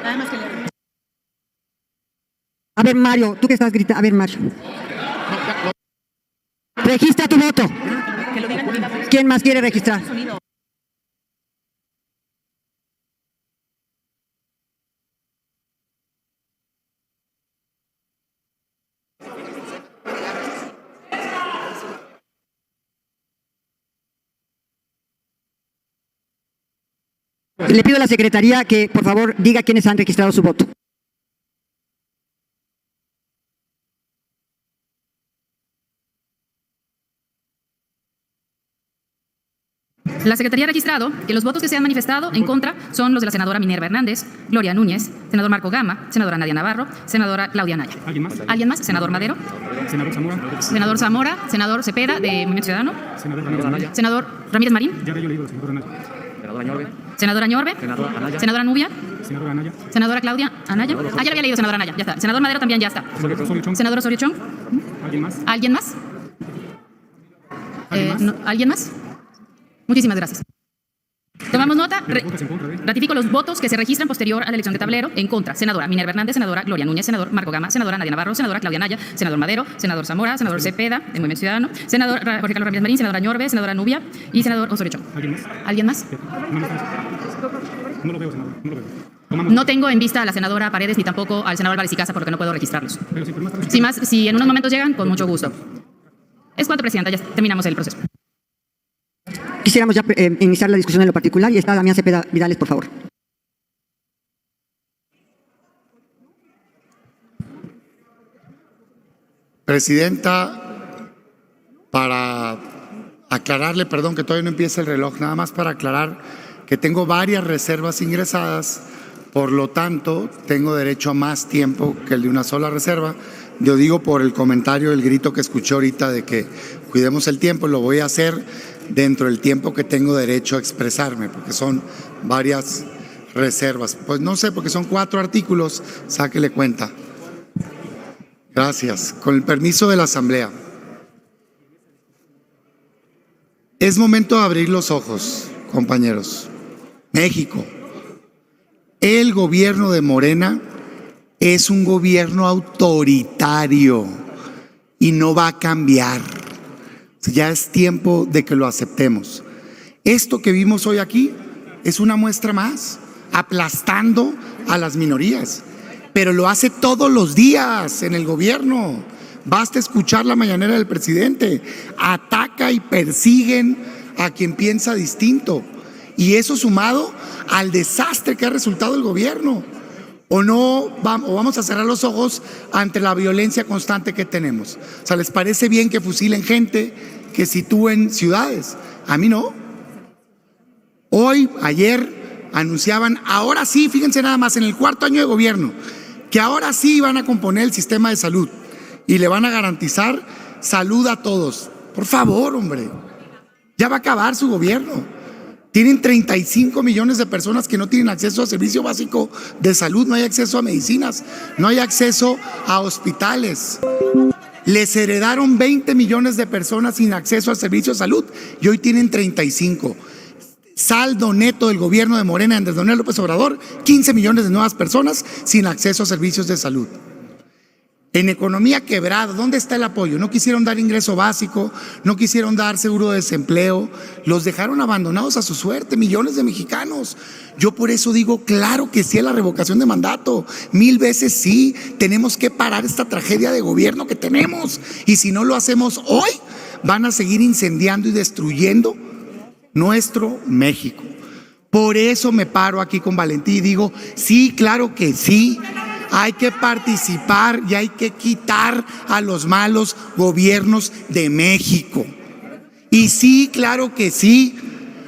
Nada más que leer. A ver, Mario, tú que estás gritando. A ver, Mario. Registra tu voto. Que lo digan. ¿Quién más quiere registrar? Le pido a la secretaría que, por favor, diga quiénes han registrado su voto. La Secretaría ha registrado que los votos que se han manifestado en contra son los de la senadora Minerva Hernández, Gloria Núñez, senador Marco Gama, senadora Nadia Navarro, senadora Claudia Anaya. ¿Alguien más? ¿Alguien más? Senador Madero. Senador Zamora. Senador Zamora, senador Cepeda de Movimiento Ciudadano. Senador Ramírez Marín. Ya había leído, senador Anaya. Senadora Añorbe. Senadora Nubia. Senadora Anaya. Senadora Claudia Anaya. Ah, ya lo había leído, senadora Anaya. Ya está. Senador Madero también ya está. Senador Osorio Chong. ¿Alguien más? ¿Alguien más? ¿Alguien más? Muchísimas gracias. Tomamos nota. Ratifico los votos que se registran posterior a la elección de tablero. En contra, senadora Minerva Hernández, senadora Gloria Núñez, senador Marco Gama, senadora Nadia Navarro, senadora Claudia Anaya, senador Madero, senador Zamora, senador Cepeda, de Movimiento Ciudadano, senador Jorge Carlos Ramírez Marín, senadora Añorbe, senadora Nubia y senador Osorio Chong. ¿Alguien más? No lo veo, senador. No lo veo. No tengo en vista a la senadora Paredes ni tampoco al senador Álvarez y Casa porque no puedo registrarlos. Si en unos momentos llegan, con mucho gusto. Es cuanto, Presidenta, ya terminamos el proceso. Quisiéramos ya iniciar la discusión en lo particular y está Damián Cepeda Vidales, por favor. Presidenta, para aclararle, perdón que todavía no empieza el reloj, nada más para aclarar que tengo varias reservas ingresadas, por lo tanto tengo derecho a más tiempo que el de una sola reserva. Yo digo por el comentario, el grito que escuché ahorita de que cuidemos el tiempo, lo voy a hacer dentro del tiempo que tengo derecho a expresarme, porque son varias reservas. Pues no sé, porque son 4 artículos, sáquele cuenta. Gracias. Con el permiso de la Asamblea. Es momento de abrir los ojos, compañeros. México, el gobierno de Morena es un gobierno autoritario y no va a cambiar. Ya es tiempo de que lo aceptemos. Esto que vimos hoy aquí es una muestra más, aplastando a las minorías, pero lo hace todos los días en el gobierno. Basta escuchar la mañanera del presidente. Ataca y persiguen a quien piensa distinto. Y eso sumado al desastre que ha resultado el gobierno. o vamos a cerrar los ojos ante la violencia constante que tenemos. O sea, ¿les parece bien que fusilen gente, que sitúen ciudades? A mí no. Ayer anunciaban, ahora sí, fíjense nada más, en el 4º año de gobierno, que ahora sí van a componer el sistema de salud y le van a garantizar salud a todos. Por favor, hombre, ya va a acabar su gobierno. Tienen 35 millones de personas que no tienen acceso a servicio básico de salud, no hay acceso a medicinas, no hay acceso a hospitales. Les heredaron 20 millones de personas sin acceso a servicios de salud y hoy tienen 35. Saldo neto del gobierno de Morena, Andrés Manuel López Obrador, 15 millones de nuevas personas sin acceso a servicios de salud. En economía quebrada, ¿dónde está el apoyo? No quisieron dar ingreso básico, no quisieron dar seguro de desempleo, los dejaron abandonados a su suerte, millones de mexicanos. Yo por eso digo, claro que sí a la revocación de mandato, 1000 veces sí, tenemos que parar esta tragedia de gobierno que tenemos. Y si no lo hacemos hoy, van a seguir incendiando y destruyendo nuestro México. Por eso me paro aquí con valentía y digo, sí, claro que sí. Hay que participar y hay que quitar a los malos gobiernos de México. Y sí, claro que sí,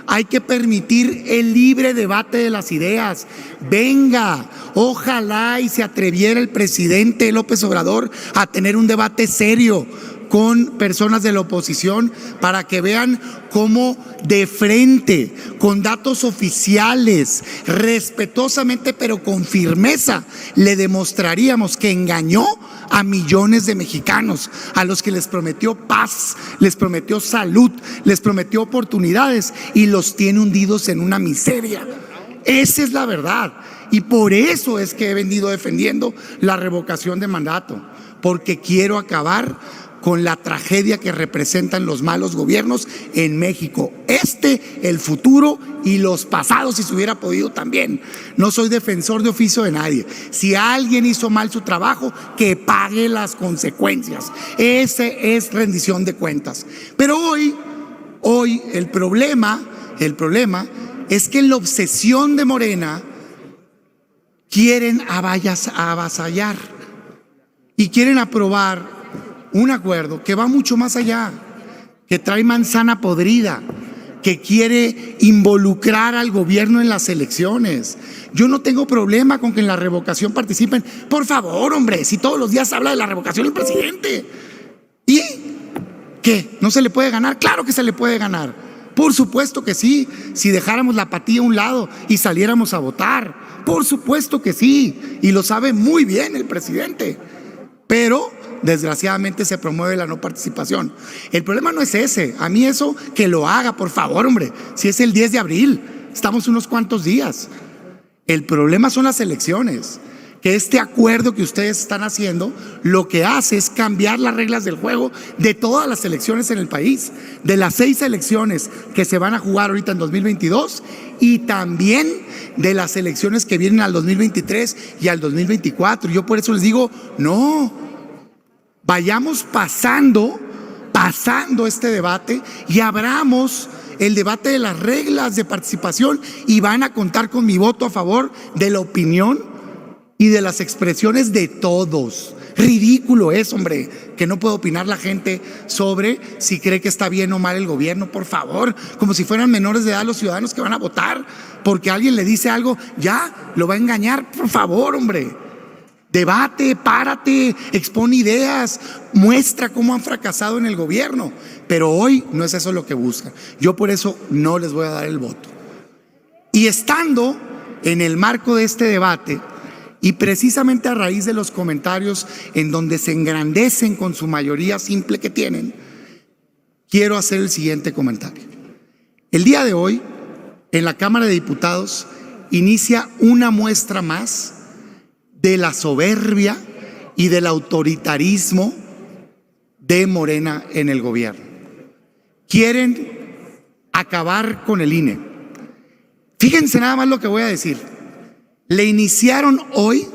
hay que permitir el libre debate de las ideas. Venga, ojalá y se atreviera el presidente López Obrador a tener un debate serio con personas de la oposición para que vean cómo de frente, con datos oficiales, respetuosamente pero con firmeza, le demostraríamos que engañó a millones de mexicanos, a los que les prometió paz, les prometió salud, les prometió oportunidades y los tiene hundidos en una miseria. Esa es la verdad. Y por eso es que he venido defendiendo la revocación de mandato, porque quiero acabar con la tragedia que representan los malos gobiernos en México. El futuro y los pasados, si se hubiera podido también. No soy defensor de oficio de nadie. Si alguien hizo mal su trabajo, que pague las consecuencias. Ese es rendición de cuentas. Pero hoy el problema es que en la obsesión de Morena quieren avasallar y quieren aprobar un acuerdo que va mucho más allá, que trae manzana podrida, que quiere involucrar al gobierno en las elecciones. Yo no tengo problema con que en la revocación participen. Por favor, hombre, si todos los días habla de la revocación el presidente. ¿Y qué? ¿No se le puede ganar? Claro que se le puede ganar. Por supuesto que sí, si dejáramos la apatía a un lado y saliéramos a votar. Por supuesto que sí, y lo sabe muy bien el presidente. Pero desgraciadamente se promueve la no participación. El problema no es ese. A mí eso que lo haga, por favor, hombre. Si es el 10 de abril, estamos unos cuantos días. El problema son las elecciones. Que este acuerdo que ustedes están haciendo lo que hace es cambiar las reglas del juego de todas las elecciones en el país. De las 6 elecciones que se van a jugar ahorita en 2022 y también de las elecciones que vienen al 2023 y al 2024. Yo por eso les digo, no. Vayamos pasando este debate y abramos el debate de las reglas de participación y van a contar con mi voto a favor de la opinión y de las expresiones de todos. Ridículo es, hombre, que no puede opinar la gente sobre si cree que está bien o mal el gobierno, por favor, como si fueran menores de edad los ciudadanos que van a votar, porque alguien le dice algo, ya, lo va a engañar, por favor, hombre. Debate, párate, expone ideas, muestra cómo han fracasado en el gobierno. Pero hoy no es eso lo que buscan. Yo por eso no les voy a dar el voto. Y estando en el marco de este debate, y precisamente a raíz de los comentarios en donde se engrandecen con su mayoría simple que tienen, quiero hacer el siguiente comentario. El día de hoy, en la Cámara de Diputados, inicia una muestra más de la soberbia y del autoritarismo de Morena en el gobierno. Quieren acabar con el INE. Fíjense nada más lo que voy a decir. Le iniciaron hoy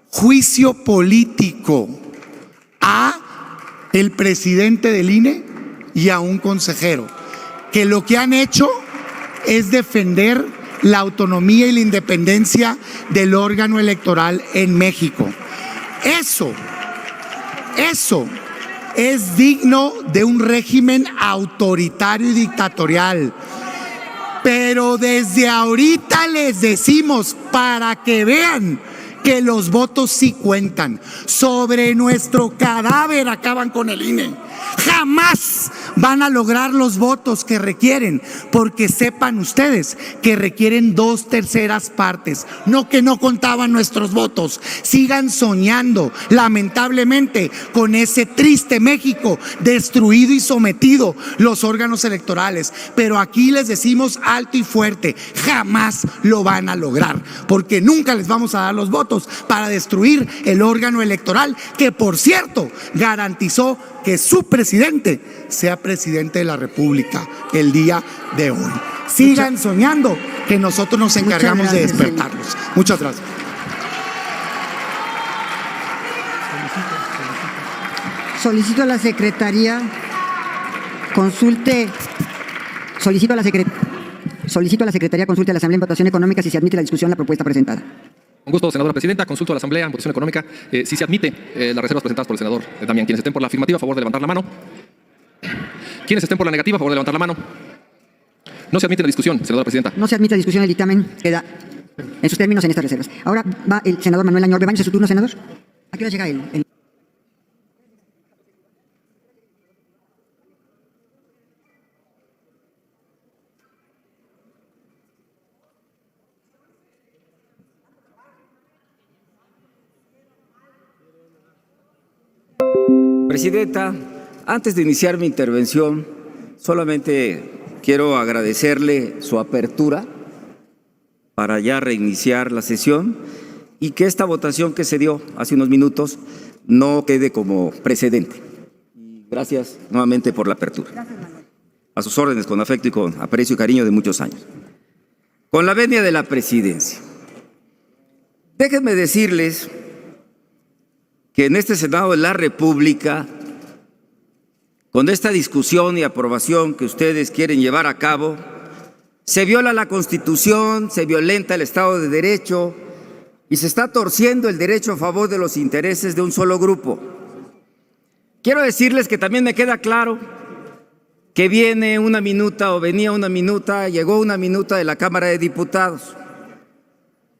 juicio político a el presidente del INE y a un consejero, que lo que han hecho es defender la autonomía y la independencia del órgano electoral en México. Eso es digno de un régimen autoritario y dictatorial. Pero desde ahorita les decimos, para que vean que los votos sí cuentan. Sobre nuestro cadáver acaban con el INE. Jamás van a lograr los votos que requieren, porque sepan ustedes que requieren 2/3 partes, no que no contaban nuestros votos. Sigan soñando, lamentablemente, con ese triste México destruido y sometido los órganos electorales. Pero aquí les decimos alto y fuerte, jamás lo van a lograr, porque nunca les vamos a dar los votos para destruir el órgano electoral, que por cierto garantizó que su presidente sea presidente de la República el día de hoy. Sigan soñando, que nosotros nos encargamos de despertarlos. Muchas gracias. Solicito a la Secretaría consulte a la Secretaría consulte a la Asamblea en votación económica si se admite la discusión la propuesta presentada. Con gusto, senadora presidenta. Consulto a la Asamblea en votación económica si se admite las reservas presentadas por el senador Damián. Quienes estén por la afirmativa, a favor de levantar la mano. Quienes estén por la negativa, a favor de levantar la mano. No se admite la discusión, senadora presidenta. No se admite la discusión, el dictamen queda en sus términos en estas reservas. Ahora va el senador Manuel Añor Bebaños, ¿es su turno, senador? ¿A qué hora llega el... Presidenta, antes de iniciar mi intervención, solamente quiero agradecerle su apertura para ya reiniciar la sesión y que esta votación que se dio hace unos minutos no quede como precedente. Gracias nuevamente por la apertura. A sus órdenes, con afecto y con aprecio y cariño de muchos años. Con la venia de la presidencia, déjenme decirles que en este Senado de la República, con esta discusión y aprobación que ustedes quieren llevar a cabo, se viola la Constitución, se violenta el Estado de Derecho y se está torciendo el derecho a favor de los intereses de un solo grupo. Quiero decirles que también me queda claro que venía una minuta llegó una minuta de la Cámara de Diputados.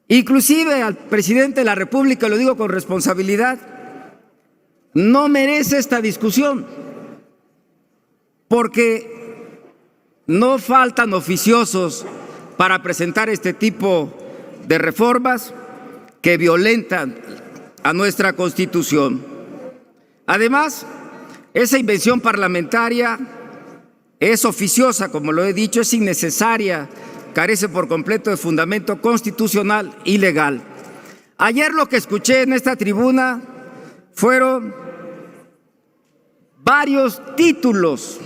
Inclusive al presidente de la República, lo digo con responsabilidad, no merece esta discusión, porque no faltan oficiosos para presentar este tipo de reformas que violentan a nuestra Constitución. Además, esa invención parlamentaria es oficiosa, como lo he dicho, es innecesaria, carece por completo de fundamento constitucional y legal. Ayer lo que escuché en esta tribuna fueron varios títulos,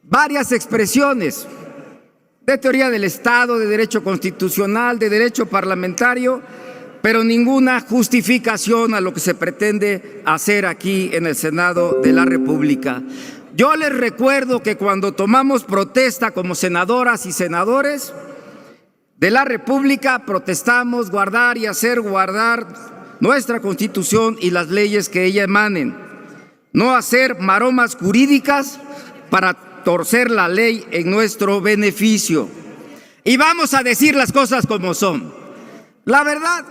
varias expresiones de teoría del Estado, de derecho constitucional, de derecho parlamentario, pero ninguna justificación a lo que se pretende hacer aquí en el Senado de la República. Yo les recuerdo que cuando tomamos protesta como senadoras y senadores de la República, protestamos guardar y hacer guardar nuestra Constitución y las leyes que ella emanen. No hacer maromas jurídicas para torcer la ley en nuestro beneficio. Y vamos a decir las cosas como son. La verdad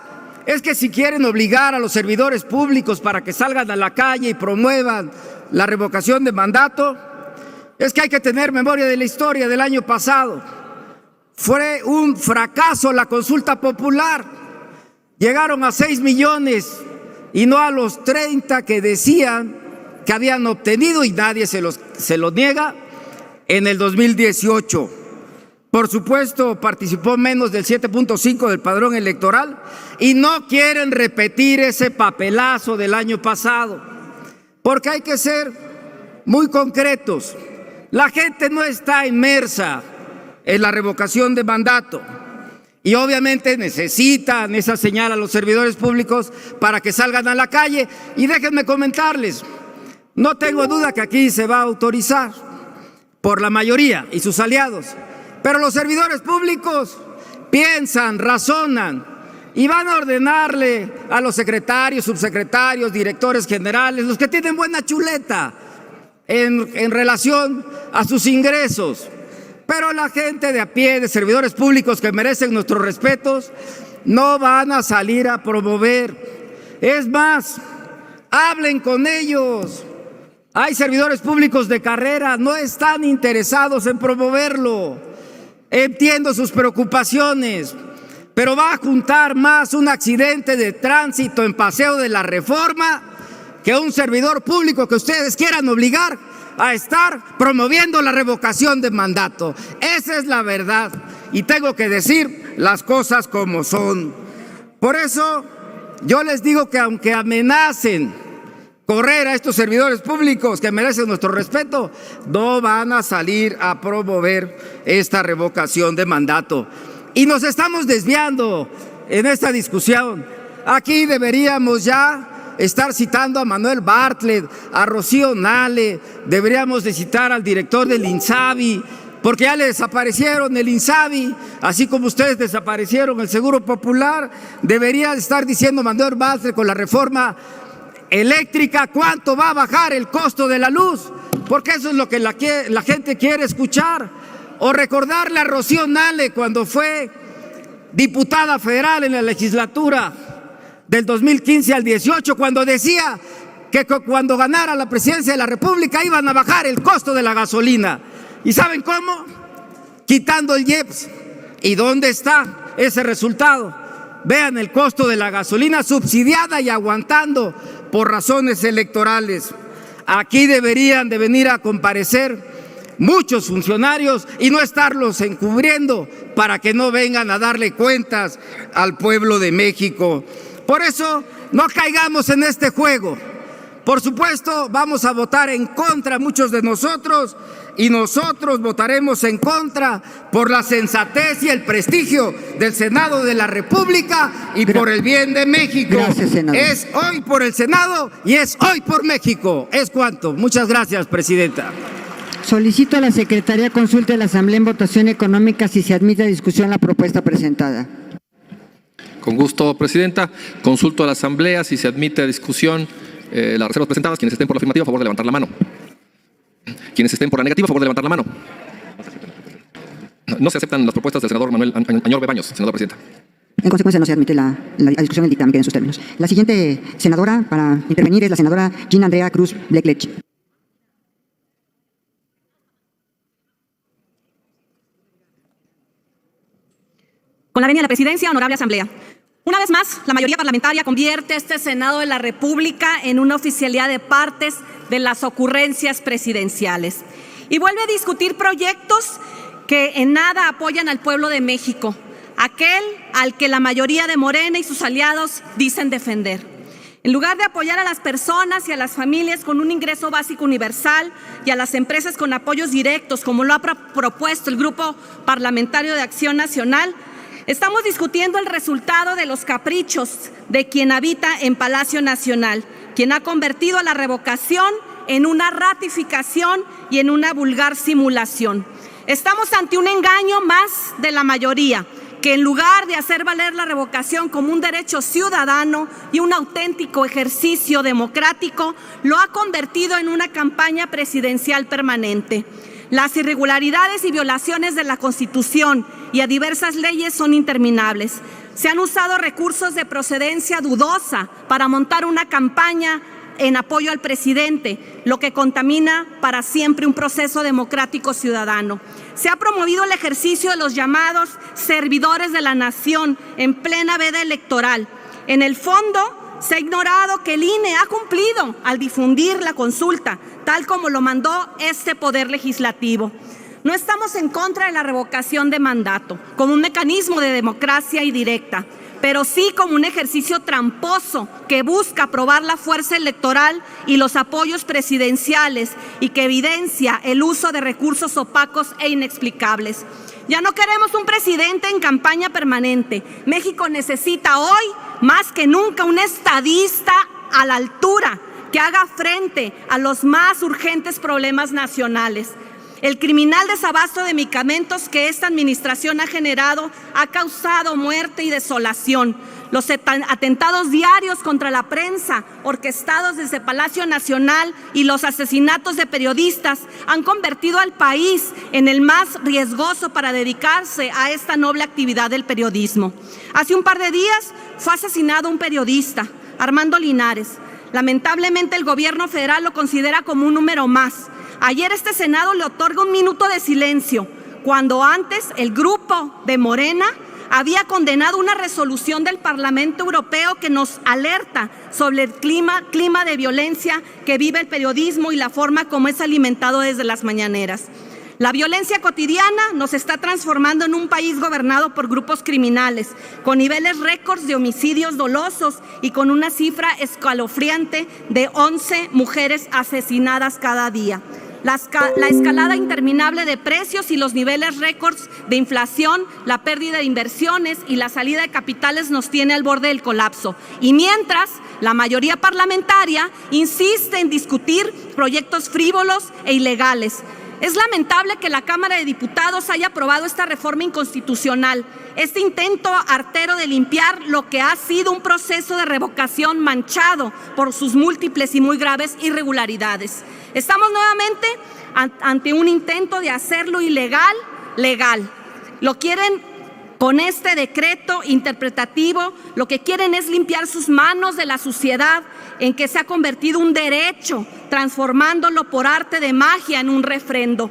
es que si quieren obligar a los servidores públicos para que salgan a la calle y promuevan la revocación de mandato, es que hay que tener memoria de la historia del año pasado. Fue un fracaso la consulta popular. Llegaron a 6 millones y no a los 30 que decían que habían obtenido, y nadie se lo niega, en el 2018. Por supuesto, participó menos del 7.5% del padrón electoral y no quieren repetir ese papelazo del año pasado, porque hay que ser muy concretos. La gente no está inmersa en la revocación de mandato y obviamente necesitan esa señal a los servidores públicos para que salgan a la calle. Y déjenme comentarles, no tengo duda que aquí se va a autorizar por la mayoría y sus aliados, pero los servidores públicos piensan, razonan y van a ordenarle a los secretarios, subsecretarios, directores generales, los que tienen buena chuleta en relación a sus ingresos. Pero la gente de a pie, de servidores públicos que merecen nuestros respetos, no van a salir a promover. Es más, hablen con ellos. Hay servidores públicos de carrera, no están interesados en promoverlo. Entiendo sus preocupaciones, pero va a juntar más un accidente de tránsito en Paseo de la Reforma que un servidor público que ustedes quieran obligar a estar promoviendo la revocación de mandato. Esa es la verdad y tengo que decir las cosas como son. Por eso yo les digo que aunque amenacen correr a estos servidores públicos que merecen nuestro respeto, no van a salir a promover esta revocación de mandato. Y nos estamos desviando en esta discusión. Aquí deberíamos ya estar citando a Manuel Bartlett, a Rocío Nale, deberíamos de citar al director del INSABI, porque ya le desaparecieron el INSABI, así como ustedes desaparecieron el Seguro Popular. Debería estar diciendo Manuel Bartlett con la reforma eléctrica cuánto va a bajar el costo de la luz, porque eso es lo que la gente quiere escuchar. O recordarle a Rocío Nale cuando fue diputada federal en la legislatura del 2015 al 18, cuando decía que cuando ganara la presidencia de la República iban a bajar el costo de la gasolina. ¿Y saben cómo? Quitando el IEPS. ¿Y dónde está ese resultado? Vean el costo de la gasolina subsidiada y aguantando por razones electorales. Aquí deberían de venir a comparecer muchos funcionarios y no estarlos encubriendo para que no vengan a darle cuentas al pueblo de México. Por eso no caigamos en este juego. Por supuesto, vamos a votar en contra muchos de nosotros, y nosotros votaremos en contra por la sensatez y el prestigio del Senado de la República y por el bien de México. Gracias, senador. Es hoy por el Senado y es hoy por México. Es cuanto. Muchas gracias, presidenta. Solicito a la Secretaría consulte a la Asamblea en votación económica si se admite a discusión la propuesta presentada. Con gusto, presidenta. Consulto a la Asamblea si se admite a discusión las reservas presentadas. Quienes estén por la afirmativa, a favor de levantar la mano. Quienes estén por la negativa, a favor de levantar la mano. No se aceptan las propuestas del senador Manuel Añor B. Baños, senadora presidenta. En consecuencia, no se admite la discusión del dictamen en sus términos. La siguiente senadora para intervenir es la senadora Gina Andrea Cruz Blecklech. Con la venia de la presidencia, honorable Asamblea. Una vez más, la mayoría parlamentaria convierte este Senado de la República en una oficialidad de partes de las ocurrencias presidenciales y vuelve a discutir proyectos que en nada apoyan al pueblo de México, aquel al que la mayoría de Morena y sus aliados dicen defender. En lugar de apoyar a las personas y a las familias con un ingreso básico universal y a las empresas con apoyos directos, como lo ha propuesto el Grupo Parlamentario de Acción Nacional, estamos discutiendo el resultado de los caprichos de quien habita en Palacio Nacional, quien ha convertido a la revocación en una ratificación y en una vulgar simulación. Estamos ante un engaño más de la mayoría, que en lugar de hacer valer la revocación como un derecho ciudadano y un auténtico ejercicio democrático, lo ha convertido en una campaña presidencial permanente. Las irregularidades y violaciones de la Constitución y a diversas leyes son interminables. Se han usado recursos de procedencia dudosa para montar una campaña en apoyo al presidente, lo que contamina para siempre un proceso democrático ciudadano. Se ha promovido el ejercicio de los llamados servidores de la nación en plena veda electoral. En el fondo, se ha ignorado que el INE ha cumplido al difundir la consulta, tal como lo mandó este Poder Legislativo. No estamos en contra de la revocación de mandato como un mecanismo de democracia indirecta, pero sí como un ejercicio tramposo que busca probar la fuerza electoral y los apoyos presidenciales y que evidencia el uso de recursos opacos e inexplicables. Ya no queremos un presidente en campaña permanente. México necesita hoy, más que nunca, un estadista a la altura que haga frente a los más urgentes problemas nacionales. El criminal desabasto de medicamentos que esta administración ha generado ha causado muerte y desolación. Los atentados diarios contra la prensa, orquestados desde Palacio Nacional, y los asesinatos de periodistas han convertido al país en el más riesgoso para dedicarse a esta noble actividad del periodismo. Hace un par de días fue asesinado un periodista, Armando Linares. Lamentablemente el gobierno federal lo considera como un número más. Ayer este Senado le otorga un minuto de silencio, cuando antes el grupo de Morena había condenado una resolución del Parlamento Europeo que nos alerta sobre el clima de violencia que vive el periodismo y la forma como es alimentado desde las mañaneras. La violencia cotidiana nos está transformando en un país gobernado por grupos criminales, con niveles récords de homicidios dolosos y con una cifra escalofriante de 11 mujeres asesinadas cada día. La escalada interminable de precios y los niveles récords de inflación, la pérdida de inversiones y la salida de capitales nos tiene al borde del colapso. Y mientras, la mayoría parlamentaria insiste en discutir proyectos frívolos e ilegales. Es lamentable que la Cámara de Diputados haya aprobado esta reforma inconstitucional, este intento artero de limpiar lo que ha sido un proceso de revocación manchado por sus múltiples y muy graves irregularidades. Estamos nuevamente ante un intento de hacerlo ilegal, legal. Lo quieren con este decreto interpretativo, lo que quieren es limpiar sus manos de la suciedad en que se ha convertido un derecho, transformándolo por arte de magia en un refrendo.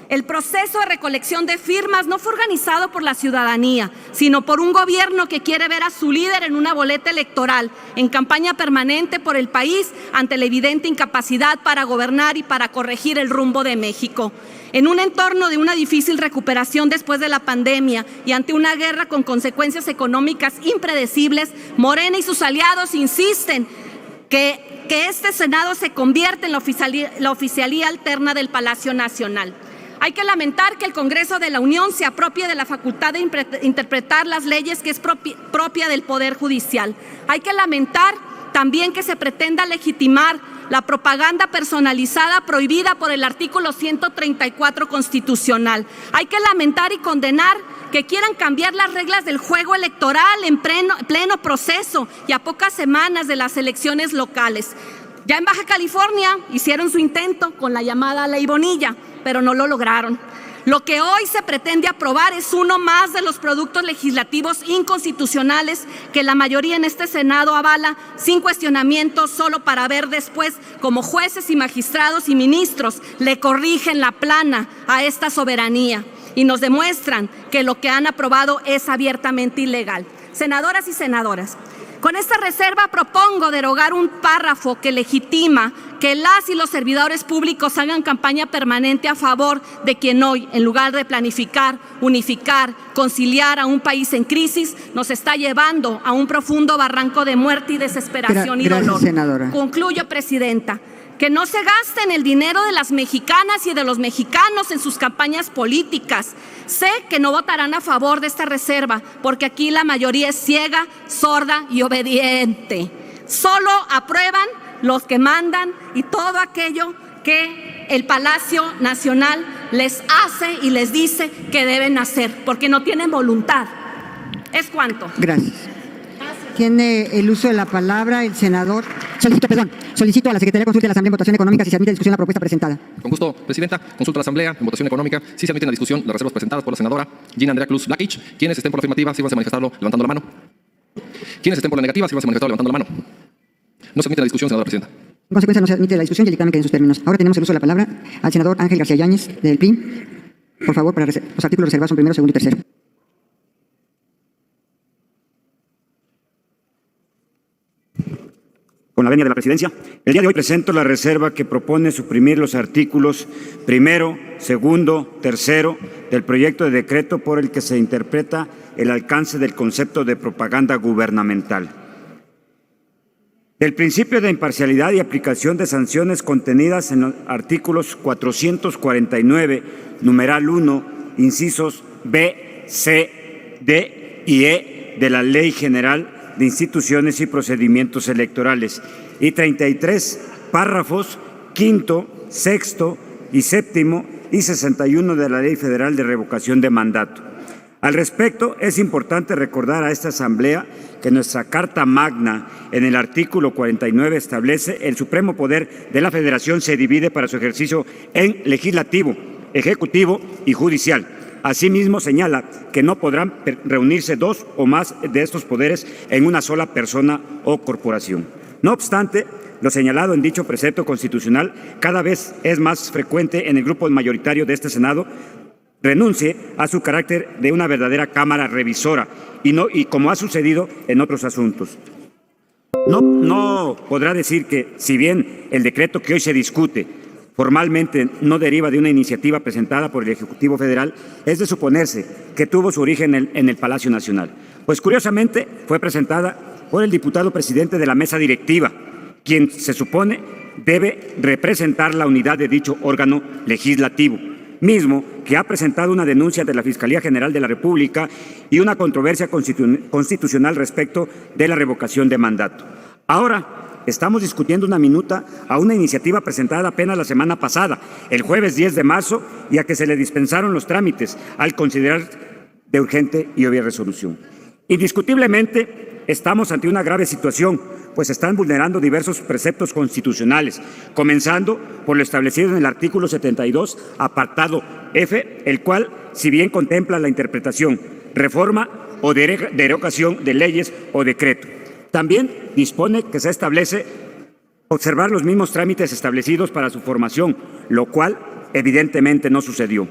El proceso de recolección de firmas no fue organizado por la ciudadanía, sino por un gobierno que quiere ver a su líder en una boleta electoral, en campaña permanente por el país ante la evidente incapacidad para gobernar y para corregir el rumbo de México. En un entorno de una difícil recuperación después de la pandemia y ante una guerra con consecuencias económicas impredecibles, Morena y sus aliados insisten que este Senado se convierta en la oficialía alterna del Palacio Nacional. Hay que lamentar que el Congreso de la Unión se apropie de la facultad de interpretar las leyes que es propia del Poder Judicial. Hay que lamentar también que se pretenda legitimar la propaganda personalizada prohibida por el artículo 134 constitucional. Hay que lamentar y condenar que quieran cambiar las reglas del juego electoral en pleno proceso y a pocas semanas de las elecciones locales. Ya en Baja California hicieron su intento con la llamada Ley Bonilla, pero no lo lograron. Lo que hoy se pretende aprobar es uno más de los productos legislativos inconstitucionales que la mayoría en este Senado avala sin cuestionamiento, solo para ver después cómo jueces y magistrados y ministros le corrigen la plana a esta soberanía y nos demuestran que lo que han aprobado es abiertamente ilegal. Senadoras y senadores, con esta reserva propongo derogar un párrafo que legitima que las y los servidores públicos hagan campaña permanente a favor de quien hoy, en lugar de planificar, unificar, conciliar a un país en crisis, nos está llevando a un profundo barranco de muerte y desesperación y dolor. Senadora. Concluyo, Presidenta. Que no se gasten el dinero de las mexicanas y de los mexicanos en sus campañas políticas. Sé que no votarán a favor de esta reserva, porque aquí la mayoría es ciega, sorda y obediente. Solo aprueban los que mandan y todo aquello que el Palacio Nacional les hace y les dice que deben hacer, porque no tienen voluntad. ¿Es cuanto? Gracias. Tiene el uso de la palabra el senador. Solicito a la Secretaría de Consulta de la Asamblea en votación económica si se admite a discusión la propuesta presentada. Con gusto, Presidenta. Consulta a la Asamblea en votación económica si se admiten a discusión las reservas presentadas por la senadora Gina Andrea Cruz Blackich. Quienes estén por la afirmativa, sírvanse a manifestarlo levantando la mano. Quienes estén por la negativa, sírvanse a manifestarlo levantando la mano. No se admite la discusión, senadora Presidenta. En consecuencia, no se admite la discusión y el dictamen queda en sus términos. Ahora tenemos el uso de la palabra al senador Ángel García Yáñez, del PRI. Por favor, para los artículos reservados son primero, segundo y tercero. Con la venia de la Presidencia, el día de hoy presento la reserva que propone suprimir los artículos primero, segundo, tercero del proyecto de decreto por el que se interpreta el alcance del concepto de propaganda gubernamental. El principio de imparcialidad y aplicación de sanciones contenidas en los artículos 449, numeral 1, incisos B, C, D y E de la Ley General de Instituciones y Procedimientos Electorales, y 33 párrafos quinto, sexto y séptimo y 61 de la Ley Federal de Revocación de Mandato. Al respecto, es importante recordar a esta Asamblea que nuestra Carta Magna, en el artículo 49, establece el supremo poder de la Federación se divide para su ejercicio en legislativo, ejecutivo y judicial. Asimismo, señala que no podrán reunirse dos o más de estos poderes en una sola persona o corporación. No obstante, lo señalado en dicho precepto constitucional cada vez es más frecuente en el grupo mayoritario de este Senado, renuncie a su carácter de una verdadera Cámara revisora y como ha sucedido en otros asuntos. No podrá decir que, si bien el decreto que hoy se discute formalmente no deriva de una iniciativa presentada por el Ejecutivo Federal, es de suponerse que tuvo su origen en el Palacio Nacional, pues curiosamente fue presentada por el diputado presidente de la mesa directiva, quien se supone debe representar la unidad de dicho órgano legislativo, mismo que ha presentado una denuncia de la Fiscalía General de la República y una controversia constitucional respecto de la revocación de mandato. Ahora estamos discutiendo una minuta a una iniciativa presentada apenas la semana pasada, el jueves 10 de marzo, y a que se le dispensaron los trámites al considerar de urgente y obvia resolución. Indiscutiblemente, estamos ante una grave situación, pues están vulnerando diversos preceptos constitucionales, comenzando por lo establecido en el artículo 72, apartado F, el cual, si bien contempla la interpretación, reforma o derogación de leyes o decreto, también dispone que se establece observar los mismos trámites establecidos para su formación, lo cual evidentemente no sucedió,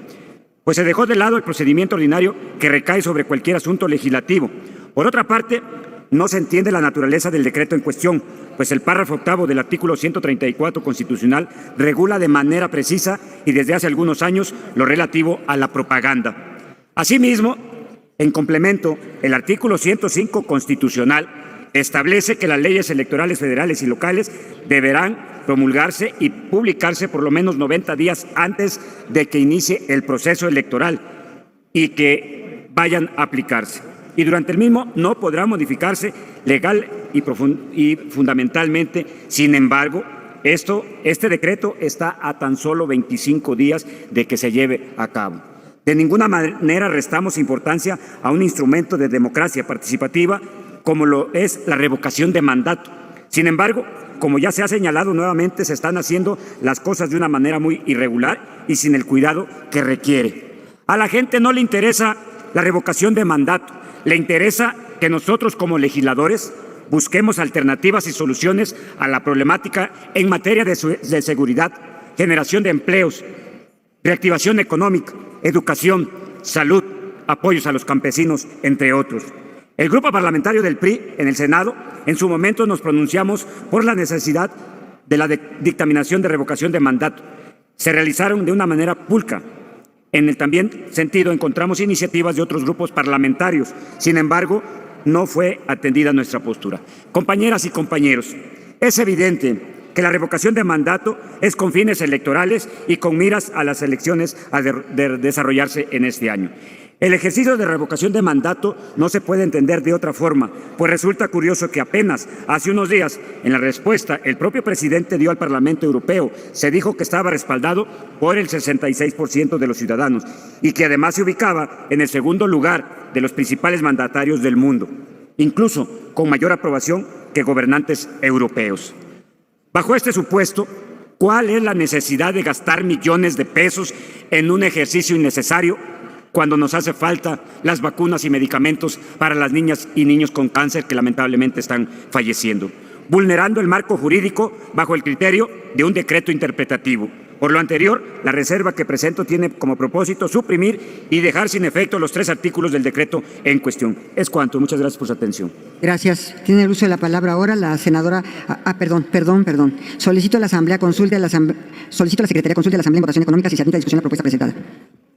pues se dejó de lado el procedimiento ordinario que recae sobre cualquier asunto legislativo. Por otra parte, no se entiende la naturaleza del decreto en cuestión, pues el párrafo octavo del artículo 134 constitucional regula de manera precisa y desde hace algunos años lo relativo a la propaganda. Asimismo, en complemento, el artículo 105 constitucional establece que las leyes electorales federales y locales deberán promulgarse y publicarse por lo menos 90 días antes de que inicie el proceso electoral y que vayan a aplicarse. Y durante el mismo no podrá modificarse legal y fundamentalmente. Sin embargo, este decreto está a tan solo 25 días de que se lleve a cabo. De ninguna manera restamos importancia a un instrumento de democracia participativa como lo es la revocación de mandato. Sin embargo, como ya se ha señalado nuevamente, se están haciendo las cosas de una manera muy irregular y sin el cuidado que requiere. A la gente no le interesa la revocación de mandato. Le interesa que nosotros como legisladores busquemos alternativas y soluciones a la problemática en materia de seguridad, generación de empleos, reactivación económica, educación, salud, apoyos a los campesinos, entre otros. El grupo parlamentario del PRI en el Senado, en su momento nos pronunciamos por la necesidad de la dictaminación de revocación de mandato. Se realizaron de una manera pulcra. En el también sentido encontramos iniciativas de otros grupos parlamentarios. Sin embargo, no fue atendida nuestra postura. Compañeras y compañeros, es evidente que la revocación de mandato es con fines electorales y con miras a las elecciones a desarrollarse en este año. El ejercicio de revocación de mandato no se puede entender de otra forma, pues resulta curioso que apenas hace unos días, en la respuesta el propio presidente dio al Parlamento Europeo, se dijo que estaba respaldado por el 66% de los ciudadanos y que además se ubicaba en el segundo lugar de los principales mandatarios del mundo, incluso con mayor aprobación que gobernantes europeos. Bajo este supuesto, ¿cuál es la necesidad de gastar millones de pesos en un ejercicio innecesario cuando nos hace falta las vacunas y medicamentos para las niñas y niños con cáncer que lamentablemente están falleciendo, vulnerando el marco jurídico bajo el criterio de un decreto interpretativo? Por lo anterior, la reserva que presento tiene como propósito suprimir y dejar sin efecto los 3 artículos del decreto en cuestión. Es cuanto. Muchas gracias por su atención. Gracias. Tiene el uso de la palabra ahora la senadora. Perdón. Solicito a la Secretaría consulte a la Asamblea en votación económica si se admite a discusión la propuesta presentada.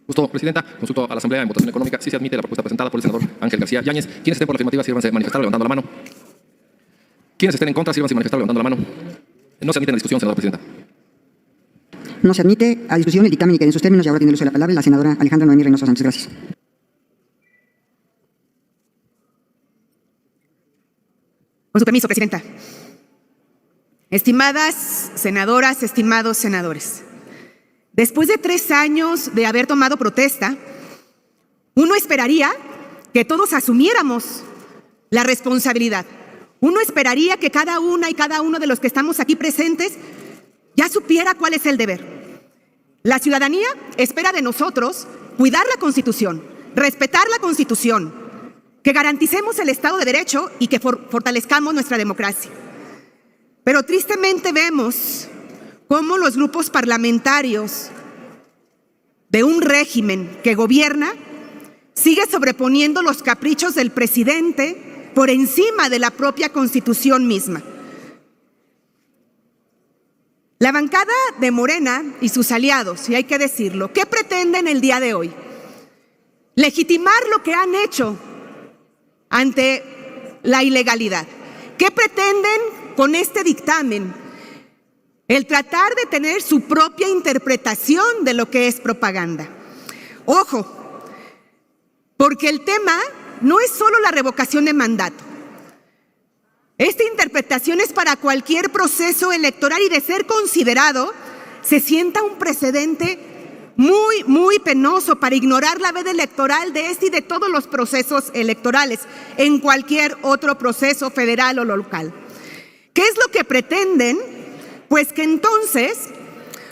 Justo, Presidenta. Consulto a la Asamblea en votación económica si se admite la propuesta presentada por el senador Ángel García Yáñez. Quienes estén por la afirmativa, sírvanse manifestar levantando la mano. Quienes estén en contra, sírvanse manifestar levantando la mano. No se admite en la discusión, senadora Presidenta. No se admite a discusión el dictamen y que en sus términos, y ahora tiene el uso de la palabra la senadora Alejandra Noemí Reynoso Sánchez. Gracias. Con su permiso, Presidenta. Estimadas senadoras, estimados senadores, Después de 3 años de haber tomado protesta, uno esperaría que todos asumiéramos la responsabilidad. Uno esperaría que cada una y cada uno de los que estamos aquí presentes ya supiera cuál es el deber. La ciudadanía espera de nosotros cuidar la Constitución, respetar la Constitución, que garanticemos el Estado de Derecho y que fortalezcamos nuestra democracia. Pero tristemente vemos cómo los grupos parlamentarios de un régimen que gobierna sigue sobreponiendo los caprichos del presidente por encima de la propia Constitución misma. La bancada de Morena y sus aliados, y hay que decirlo, ¿qué pretenden el día de hoy? Legitimar lo que han hecho ante la ilegalidad. ¿Qué pretenden con este dictamen? El tratar de tener su propia interpretación de lo que es propaganda. Ojo, porque el tema no es solo la revocación de mandato. Esta interpretación es para cualquier proceso electoral y, de ser considerado, se sienta un precedente muy penoso para ignorar la veda electoral de este y de todos los procesos electorales en cualquier otro proceso federal o local. ¿Qué es lo que pretenden? Pues que entonces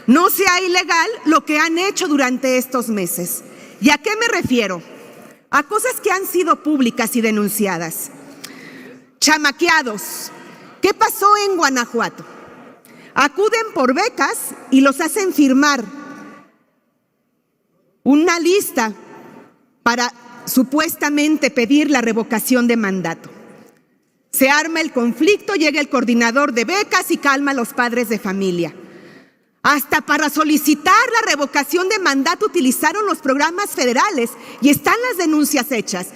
no sea ilegal lo que han hecho durante estos meses. ¿Y a qué me refiero? A cosas que han sido públicas y denunciadas. Chamaqueados. ¿Qué pasó en Guanajuato? Acuden por becas y los hacen firmar una lista para supuestamente pedir la revocación de mandato. Se arma el conflicto, llega el coordinador de becas y calma a los padres de familia. Hasta para solicitar la revocación de mandato utilizaron los programas federales y están las denuncias hechas.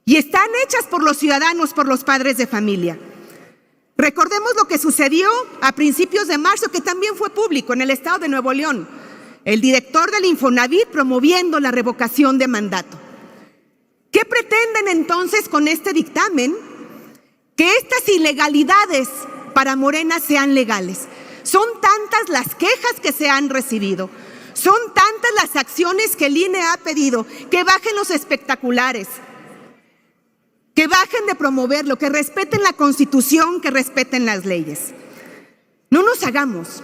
Y están hechas por los ciudadanos, por los padres de familia. Recordemos lo que sucedió a principios de marzo, que también fue público en el estado de Nuevo León. El director del Infonavit promoviendo la revocación de mandato. ¿Qué pretenden entonces con este dictamen? Que estas ilegalidades para Morena sean legales. Son tantas las quejas que se han recibido, son tantas las acciones que el INE ha pedido, que bajen los espectaculares, que bajen de promoverlo, que respeten la Constitución, que respeten las leyes. No nos hagamos.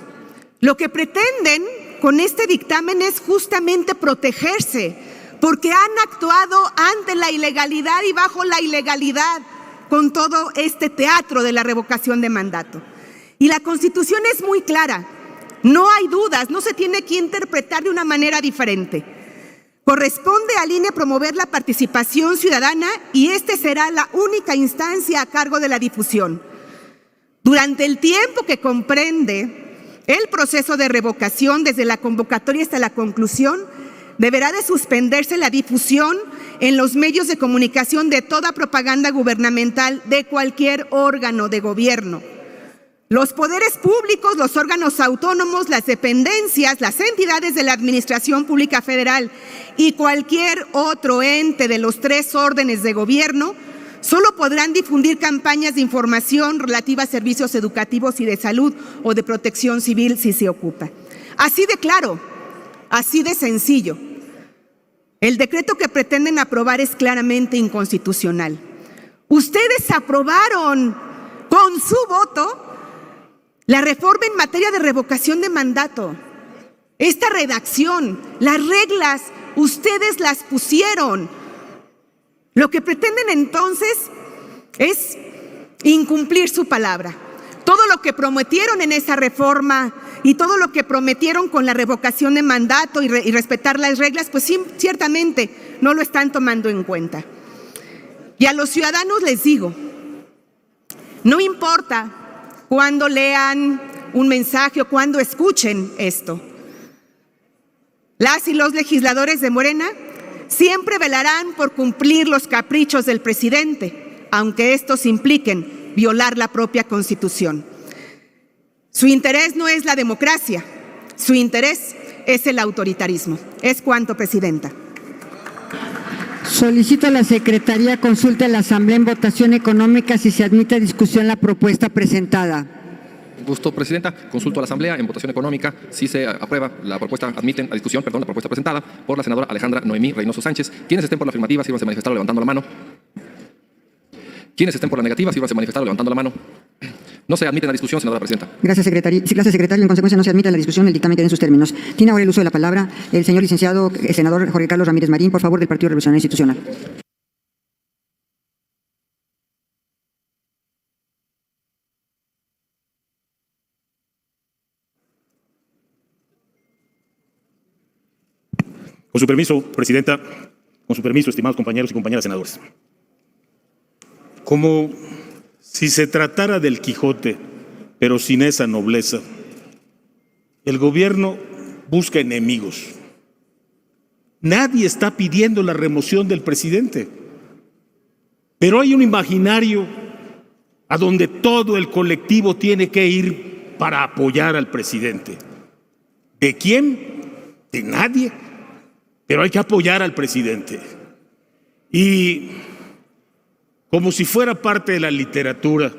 Lo que pretenden con este dictamen es justamente protegerse, porque han actuado ante la ilegalidad y bajo la ilegalidad con todo este teatro de la revocación de mandato. Y la Constitución es muy clara, no hay dudas, no se tiene que interpretar de una manera diferente. Corresponde al INE promover la participación ciudadana y este será la única instancia a cargo de la difusión. Durante el tiempo que comprende el proceso de revocación, desde la convocatoria hasta la conclusión, deberá de suspenderse la difusión en los medios de comunicación de toda propaganda gubernamental de cualquier órgano de gobierno. Los poderes públicos, los órganos autónomos, las dependencias, las entidades de la Administración Pública Federal y cualquier otro ente de los 3 órdenes de gobierno solo podrán difundir campañas de información relativas a servicios educativos y de salud o de protección civil si se ocupa. Así de claro, así de sencillo. El decreto que pretenden aprobar es claramente inconstitucional. Ustedes aprobaron con su voto la reforma en materia de revocación de mandato. Esta redacción, las reglas, ustedes las pusieron. Lo que pretenden entonces es incumplir su palabra. Todo lo que prometieron en esa reforma y todo lo que prometieron con la revocación de mandato y respetar las reglas, pues ciertamente no lo están tomando en cuenta. Y a los ciudadanos les digo, no importa cuando lean un mensaje o cuando escuchen esto. Las y los legisladores de Morena siempre velarán por cumplir los caprichos del presidente, aunque estos impliquen violar la propia Constitución. Su interés no es la democracia, su interés es el autoritarismo. Es cuanto, Presidenta. Solicito a la Secretaría consulte a la Asamblea en votación económica si se admite a discusión la propuesta presentada. Gusto, Presidenta. Consulto a la Asamblea en votación económica si se aprueba la propuesta, admiten a discusión, la propuesta presentada por la senadora Alejandra Noemí Reynoso Sánchez. Quienes estén por la afirmativa, sírvanse a manifestarlo levantando la mano. Quienes estén por la negativa, sírvanse a manifestarlo levantando la mano. No se admiten a discusión, senadora Presidenta. Gracias, secretario. En consecuencia, no se admite la discusión. El dictamen queda en sus términos. Tiene ahora el uso de la palabra el señor licenciado, el senador Jorge Carlos Ramírez Marín, por favor, del Partido Revolucionario Institucional. Con su permiso, Presidenta, con su permiso, estimados compañeros y compañeras senadores. Como si se tratara del Quijote, pero sin esa nobleza, el gobierno busca enemigos. Nadie está pidiendo la remoción del presidente, pero hay un imaginario a donde todo el colectivo tiene que ir para apoyar al presidente. ¿De quién? De nadie. Pero hay que apoyar al presidente. Y como si fuera parte de la literatura,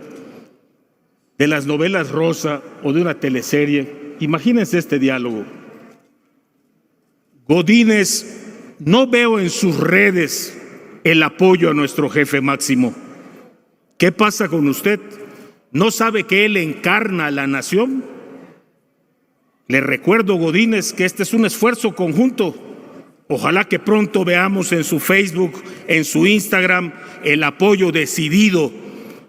de las novelas rosa o de una teleserie, imagínense este diálogo. Godínez, no veo en sus redes el apoyo a nuestro jefe máximo. ¿Qué pasa con usted? ¿No sabe que él encarna a la nación? Le recuerdo, Godínez, que este es un esfuerzo conjunto. Ojalá que pronto veamos en su Facebook, en su Instagram, el apoyo decidido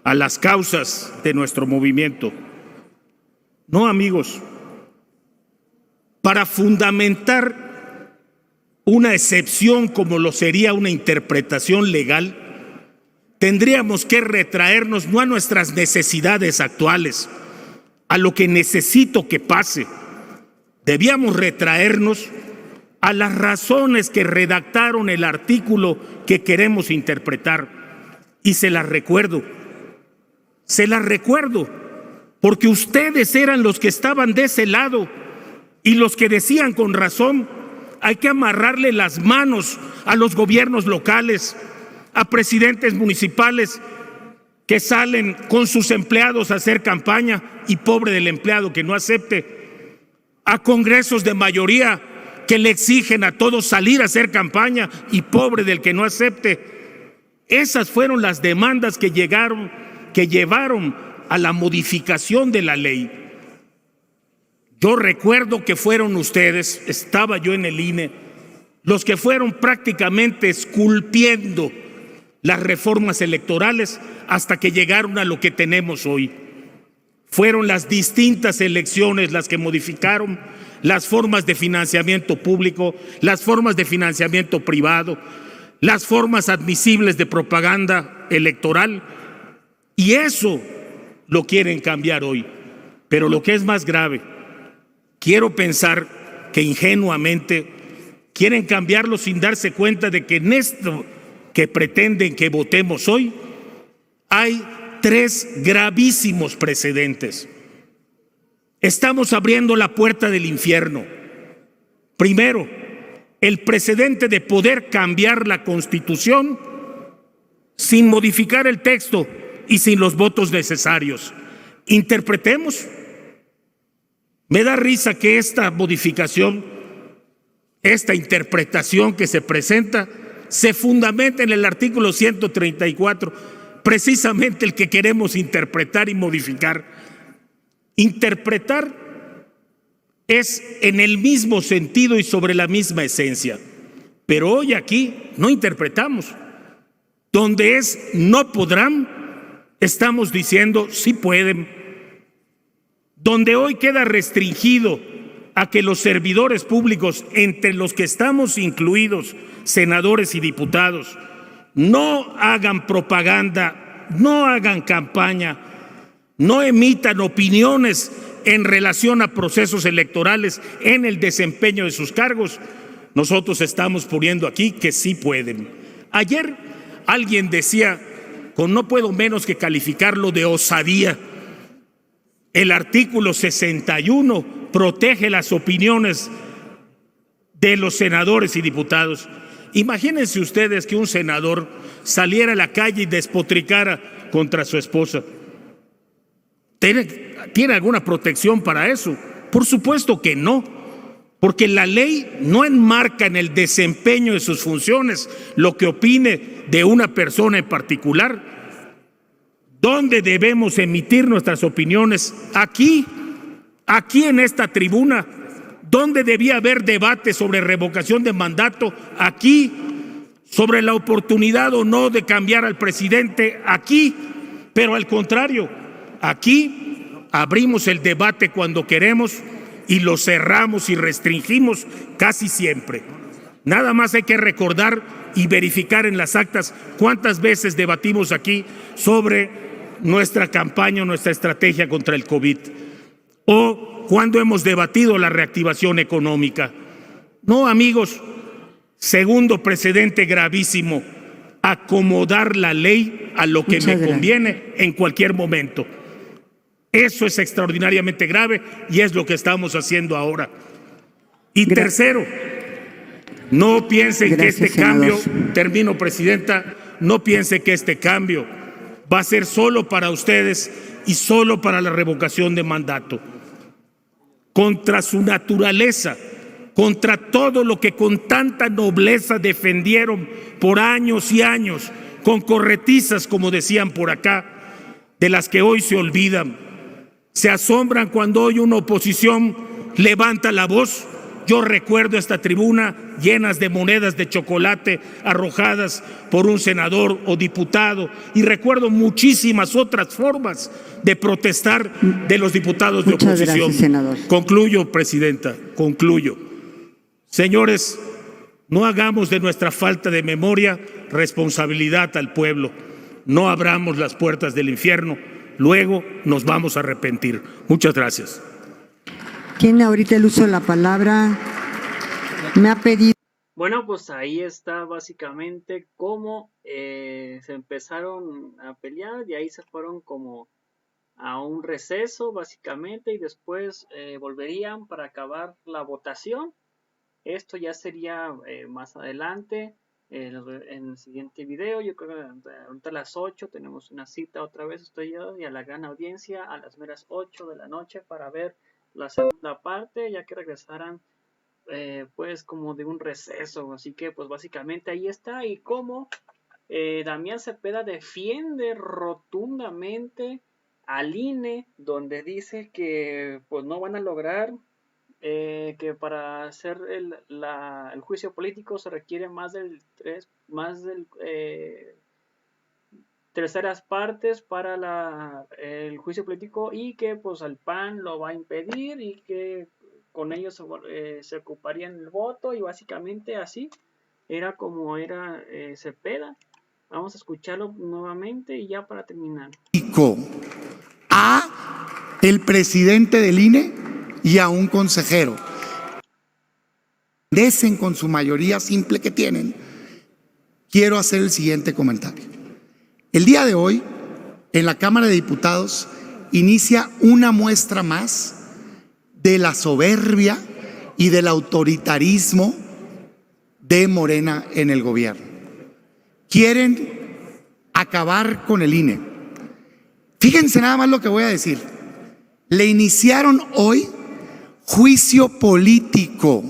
a las causas de nuestro movimiento. No, amigos, para fundamentar una excepción como lo sería una interpretación legal, tendríamos que retraernos no a nuestras necesidades actuales, a lo que necesito que pase. Debíamos retraernos a las razones que redactaron el artículo que queremos interpretar. Y se las recuerdo, porque ustedes eran los que estaban de ese lado y los que decían con razón: hay que amarrarle las manos a los gobiernos locales, a presidentes municipales que salen con sus empleados a hacer campaña y pobre del empleado que no acepte, a congresos de mayoría que le exigen a todos salir a hacer campaña y pobre del que no acepte. Esas fueron las demandas que llevaron a la modificación de la ley. Yo recuerdo que fueron ustedes, estaba yo en el INE, los que fueron prácticamente esculpiendo las reformas electorales hasta que llegaron a lo que tenemos hoy. Fueron las distintas elecciones las que modificaron las formas de financiamiento público, las formas de financiamiento privado, las formas admisibles de propaganda electoral, y eso lo quieren cambiar hoy. Pero lo que es más grave, quiero pensar que ingenuamente quieren cambiarlo sin darse cuenta de que en esto que pretenden que votemos hoy hay 3 gravísimos precedentes. Estamos abriendo la puerta del infierno. Primero, el precedente de poder cambiar la Constitución sin modificar el texto y sin los votos necesarios. Interpretemos. Me da risa que esta modificación, esta interpretación que se presenta, se fundamenta en el artículo 134, precisamente el que queremos interpretar y modificar. Interpretar es en el mismo sentido y sobre la misma esencia, pero hoy aquí no interpretamos. Donde es no podrán, estamos diciendo sí pueden. Donde hoy queda restringido a que los servidores públicos, entre los que estamos incluidos, senadores y diputados, no hagan propaganda, no hagan campaña, no emitan opiniones en relación a procesos electorales en el desempeño de sus cargos, nosotros estamos poniendo aquí que sí pueden. Ayer alguien decía, con no puedo menos que calificarlo de osadía, el artículo 61 protege las opiniones de los senadores y diputados. Imagínense ustedes que un senador saliera a la calle y despotricara contra su esposa. tiene alguna protección para eso? Por supuesto que no, porque la ley no enmarca en el desempeño de sus funciones lo que opine de una persona en particular. ¿Dónde debemos emitir nuestras opiniones? Aquí en esta tribuna. ¿Dónde debía haber debate sobre revocación de mandato? Aquí. Sobre la oportunidad o no de cambiar al presidente, aquí. Pero al contrario, aquí abrimos el debate cuando queremos y lo cerramos y restringimos casi siempre. Nada más hay que recordar y verificar en las actas cuántas veces debatimos aquí sobre nuestra campaña, nuestra estrategia contra el COVID, o cuando hemos debatido la reactivación económica. No, amigos, segundo precedente gravísimo, acomodar la ley a lo que me conviene en cualquier momento. Eso es extraordinariamente grave y es lo que estamos haciendo ahora. Y tercero, no piensen que este cambio, termino, presidenta, no piense que este cambio va a ser solo para ustedes y solo para la revocación de mandato. Contra su naturaleza, contra todo lo que con tanta nobleza defendieron por años y años, con corretizas, como decían por acá, de las que hoy se olvidan. Se asombran cuando hoy una oposición levanta la voz. Yo recuerdo esta tribuna llenas de monedas de chocolate arrojadas por un senador o diputado, y recuerdo muchísimas otras formas de protestar de los diputados de oposición. Gracias, senador. Concluyo, presidenta, concluyo. Señores, no hagamos de nuestra falta de memoria responsabilidad al pueblo. No abramos las puertas del infierno, luego nos vamos a arrepentir. Muchas gracias. Tiene ahorita el uso de la palabra. Me ha pedido. Bueno, pues ahí está básicamente cómo se empezaron a pelear y ahí se fueron como a un receso básicamente y después volverían para acabar la votación. Esto ya sería más adelante en el siguiente video. Yo creo que ahorita a las 8 tenemos una cita otra vez, estoy yo y a la gran audiencia a las meras 8 de la noche para ver la segunda parte, ya que regresaran pues como de un receso. Así que pues básicamente ahí está, y como Damián Cepeda defiende rotundamente al INE, donde dice que pues no van a lograr que para hacer el juicio político se requiere más del terceras partes para el juicio político, y que pues al PAN lo va a impedir y que con ellos se ocuparían el voto, y básicamente así era como era Cepeda. Vamos a escucharlo nuevamente y ya para terminar. A el presidente del INE y a un consejero. Decen con su mayoría simple que tienen. Quiero hacer el siguiente comentario. El día de hoy, en la Cámara de Diputados, inicia una muestra más de la soberbia y del autoritarismo de Morena en el gobierno. Quieren acabar con el INE. Fíjense nada más lo que voy a decir. Le iniciaron hoy juicio político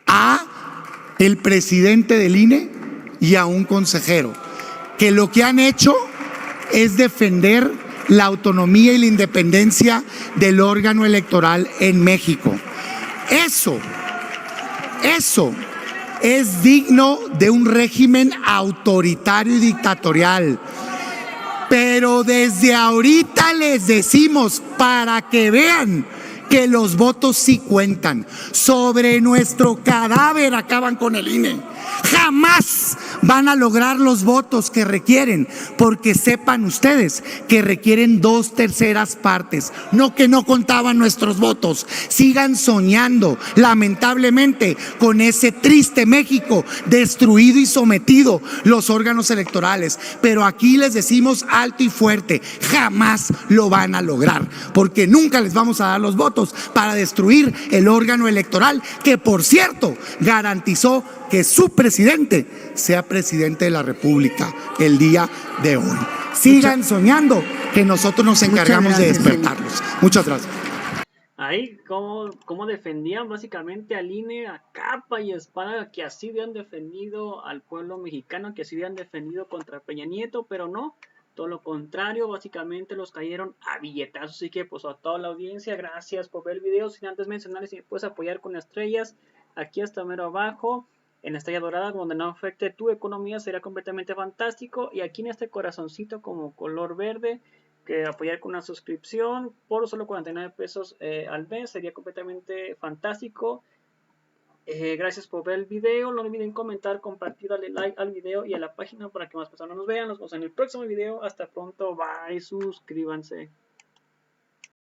a el presidente del INE y a un consejero, que lo que han hecho es defender la autonomía y la independencia del órgano electoral en México. Eso es digno de un régimen autoritario y dictatorial. Pero desde ahorita les decimos, para que vean que los votos sí cuentan. Sobre nuestro cadáver acaban con el INE. Jamás van a lograr los votos que requieren, porque sepan ustedes que requieren 2/3 partes, no que no contaban nuestros votos. Sigan soñando, lamentablemente, con ese triste México destruido y sometido los órganos electorales. Pero aquí les decimos alto y fuerte, jamás lo van a lograr, porque nunca les vamos a dar los votos para destruir el órgano electoral, que por cierto garantizó que su presidente sea presidente de la República el día de hoy. sigan soñando, que nosotros nos encargamos de despertarlos. Muchas gracias. Ahí, cómo defendían básicamente al INE a capa y espada, que así habían defendido al pueblo mexicano, que así habían defendido contra Peña Nieto, pero no, todo lo contrario, básicamente los cayeron a billetazos. Así que pues a toda la audiencia, gracias por ver el video. Sin antes mencionarles, si me puedes apoyar con estrellas, aquí hasta mero abajo, en la estrella dorada, donde no afecte tu economía, sería completamente fantástico. Y aquí en este corazoncito como color verde, que apoyar con una suscripción por solo 49 pesos al mes sería completamente fantástico. Gracias por ver el video, no olviden comentar, compartir, darle like al video y a la página para que más personas nos vean. Nos vemos en el próximo video, hasta pronto, bye, suscríbanse.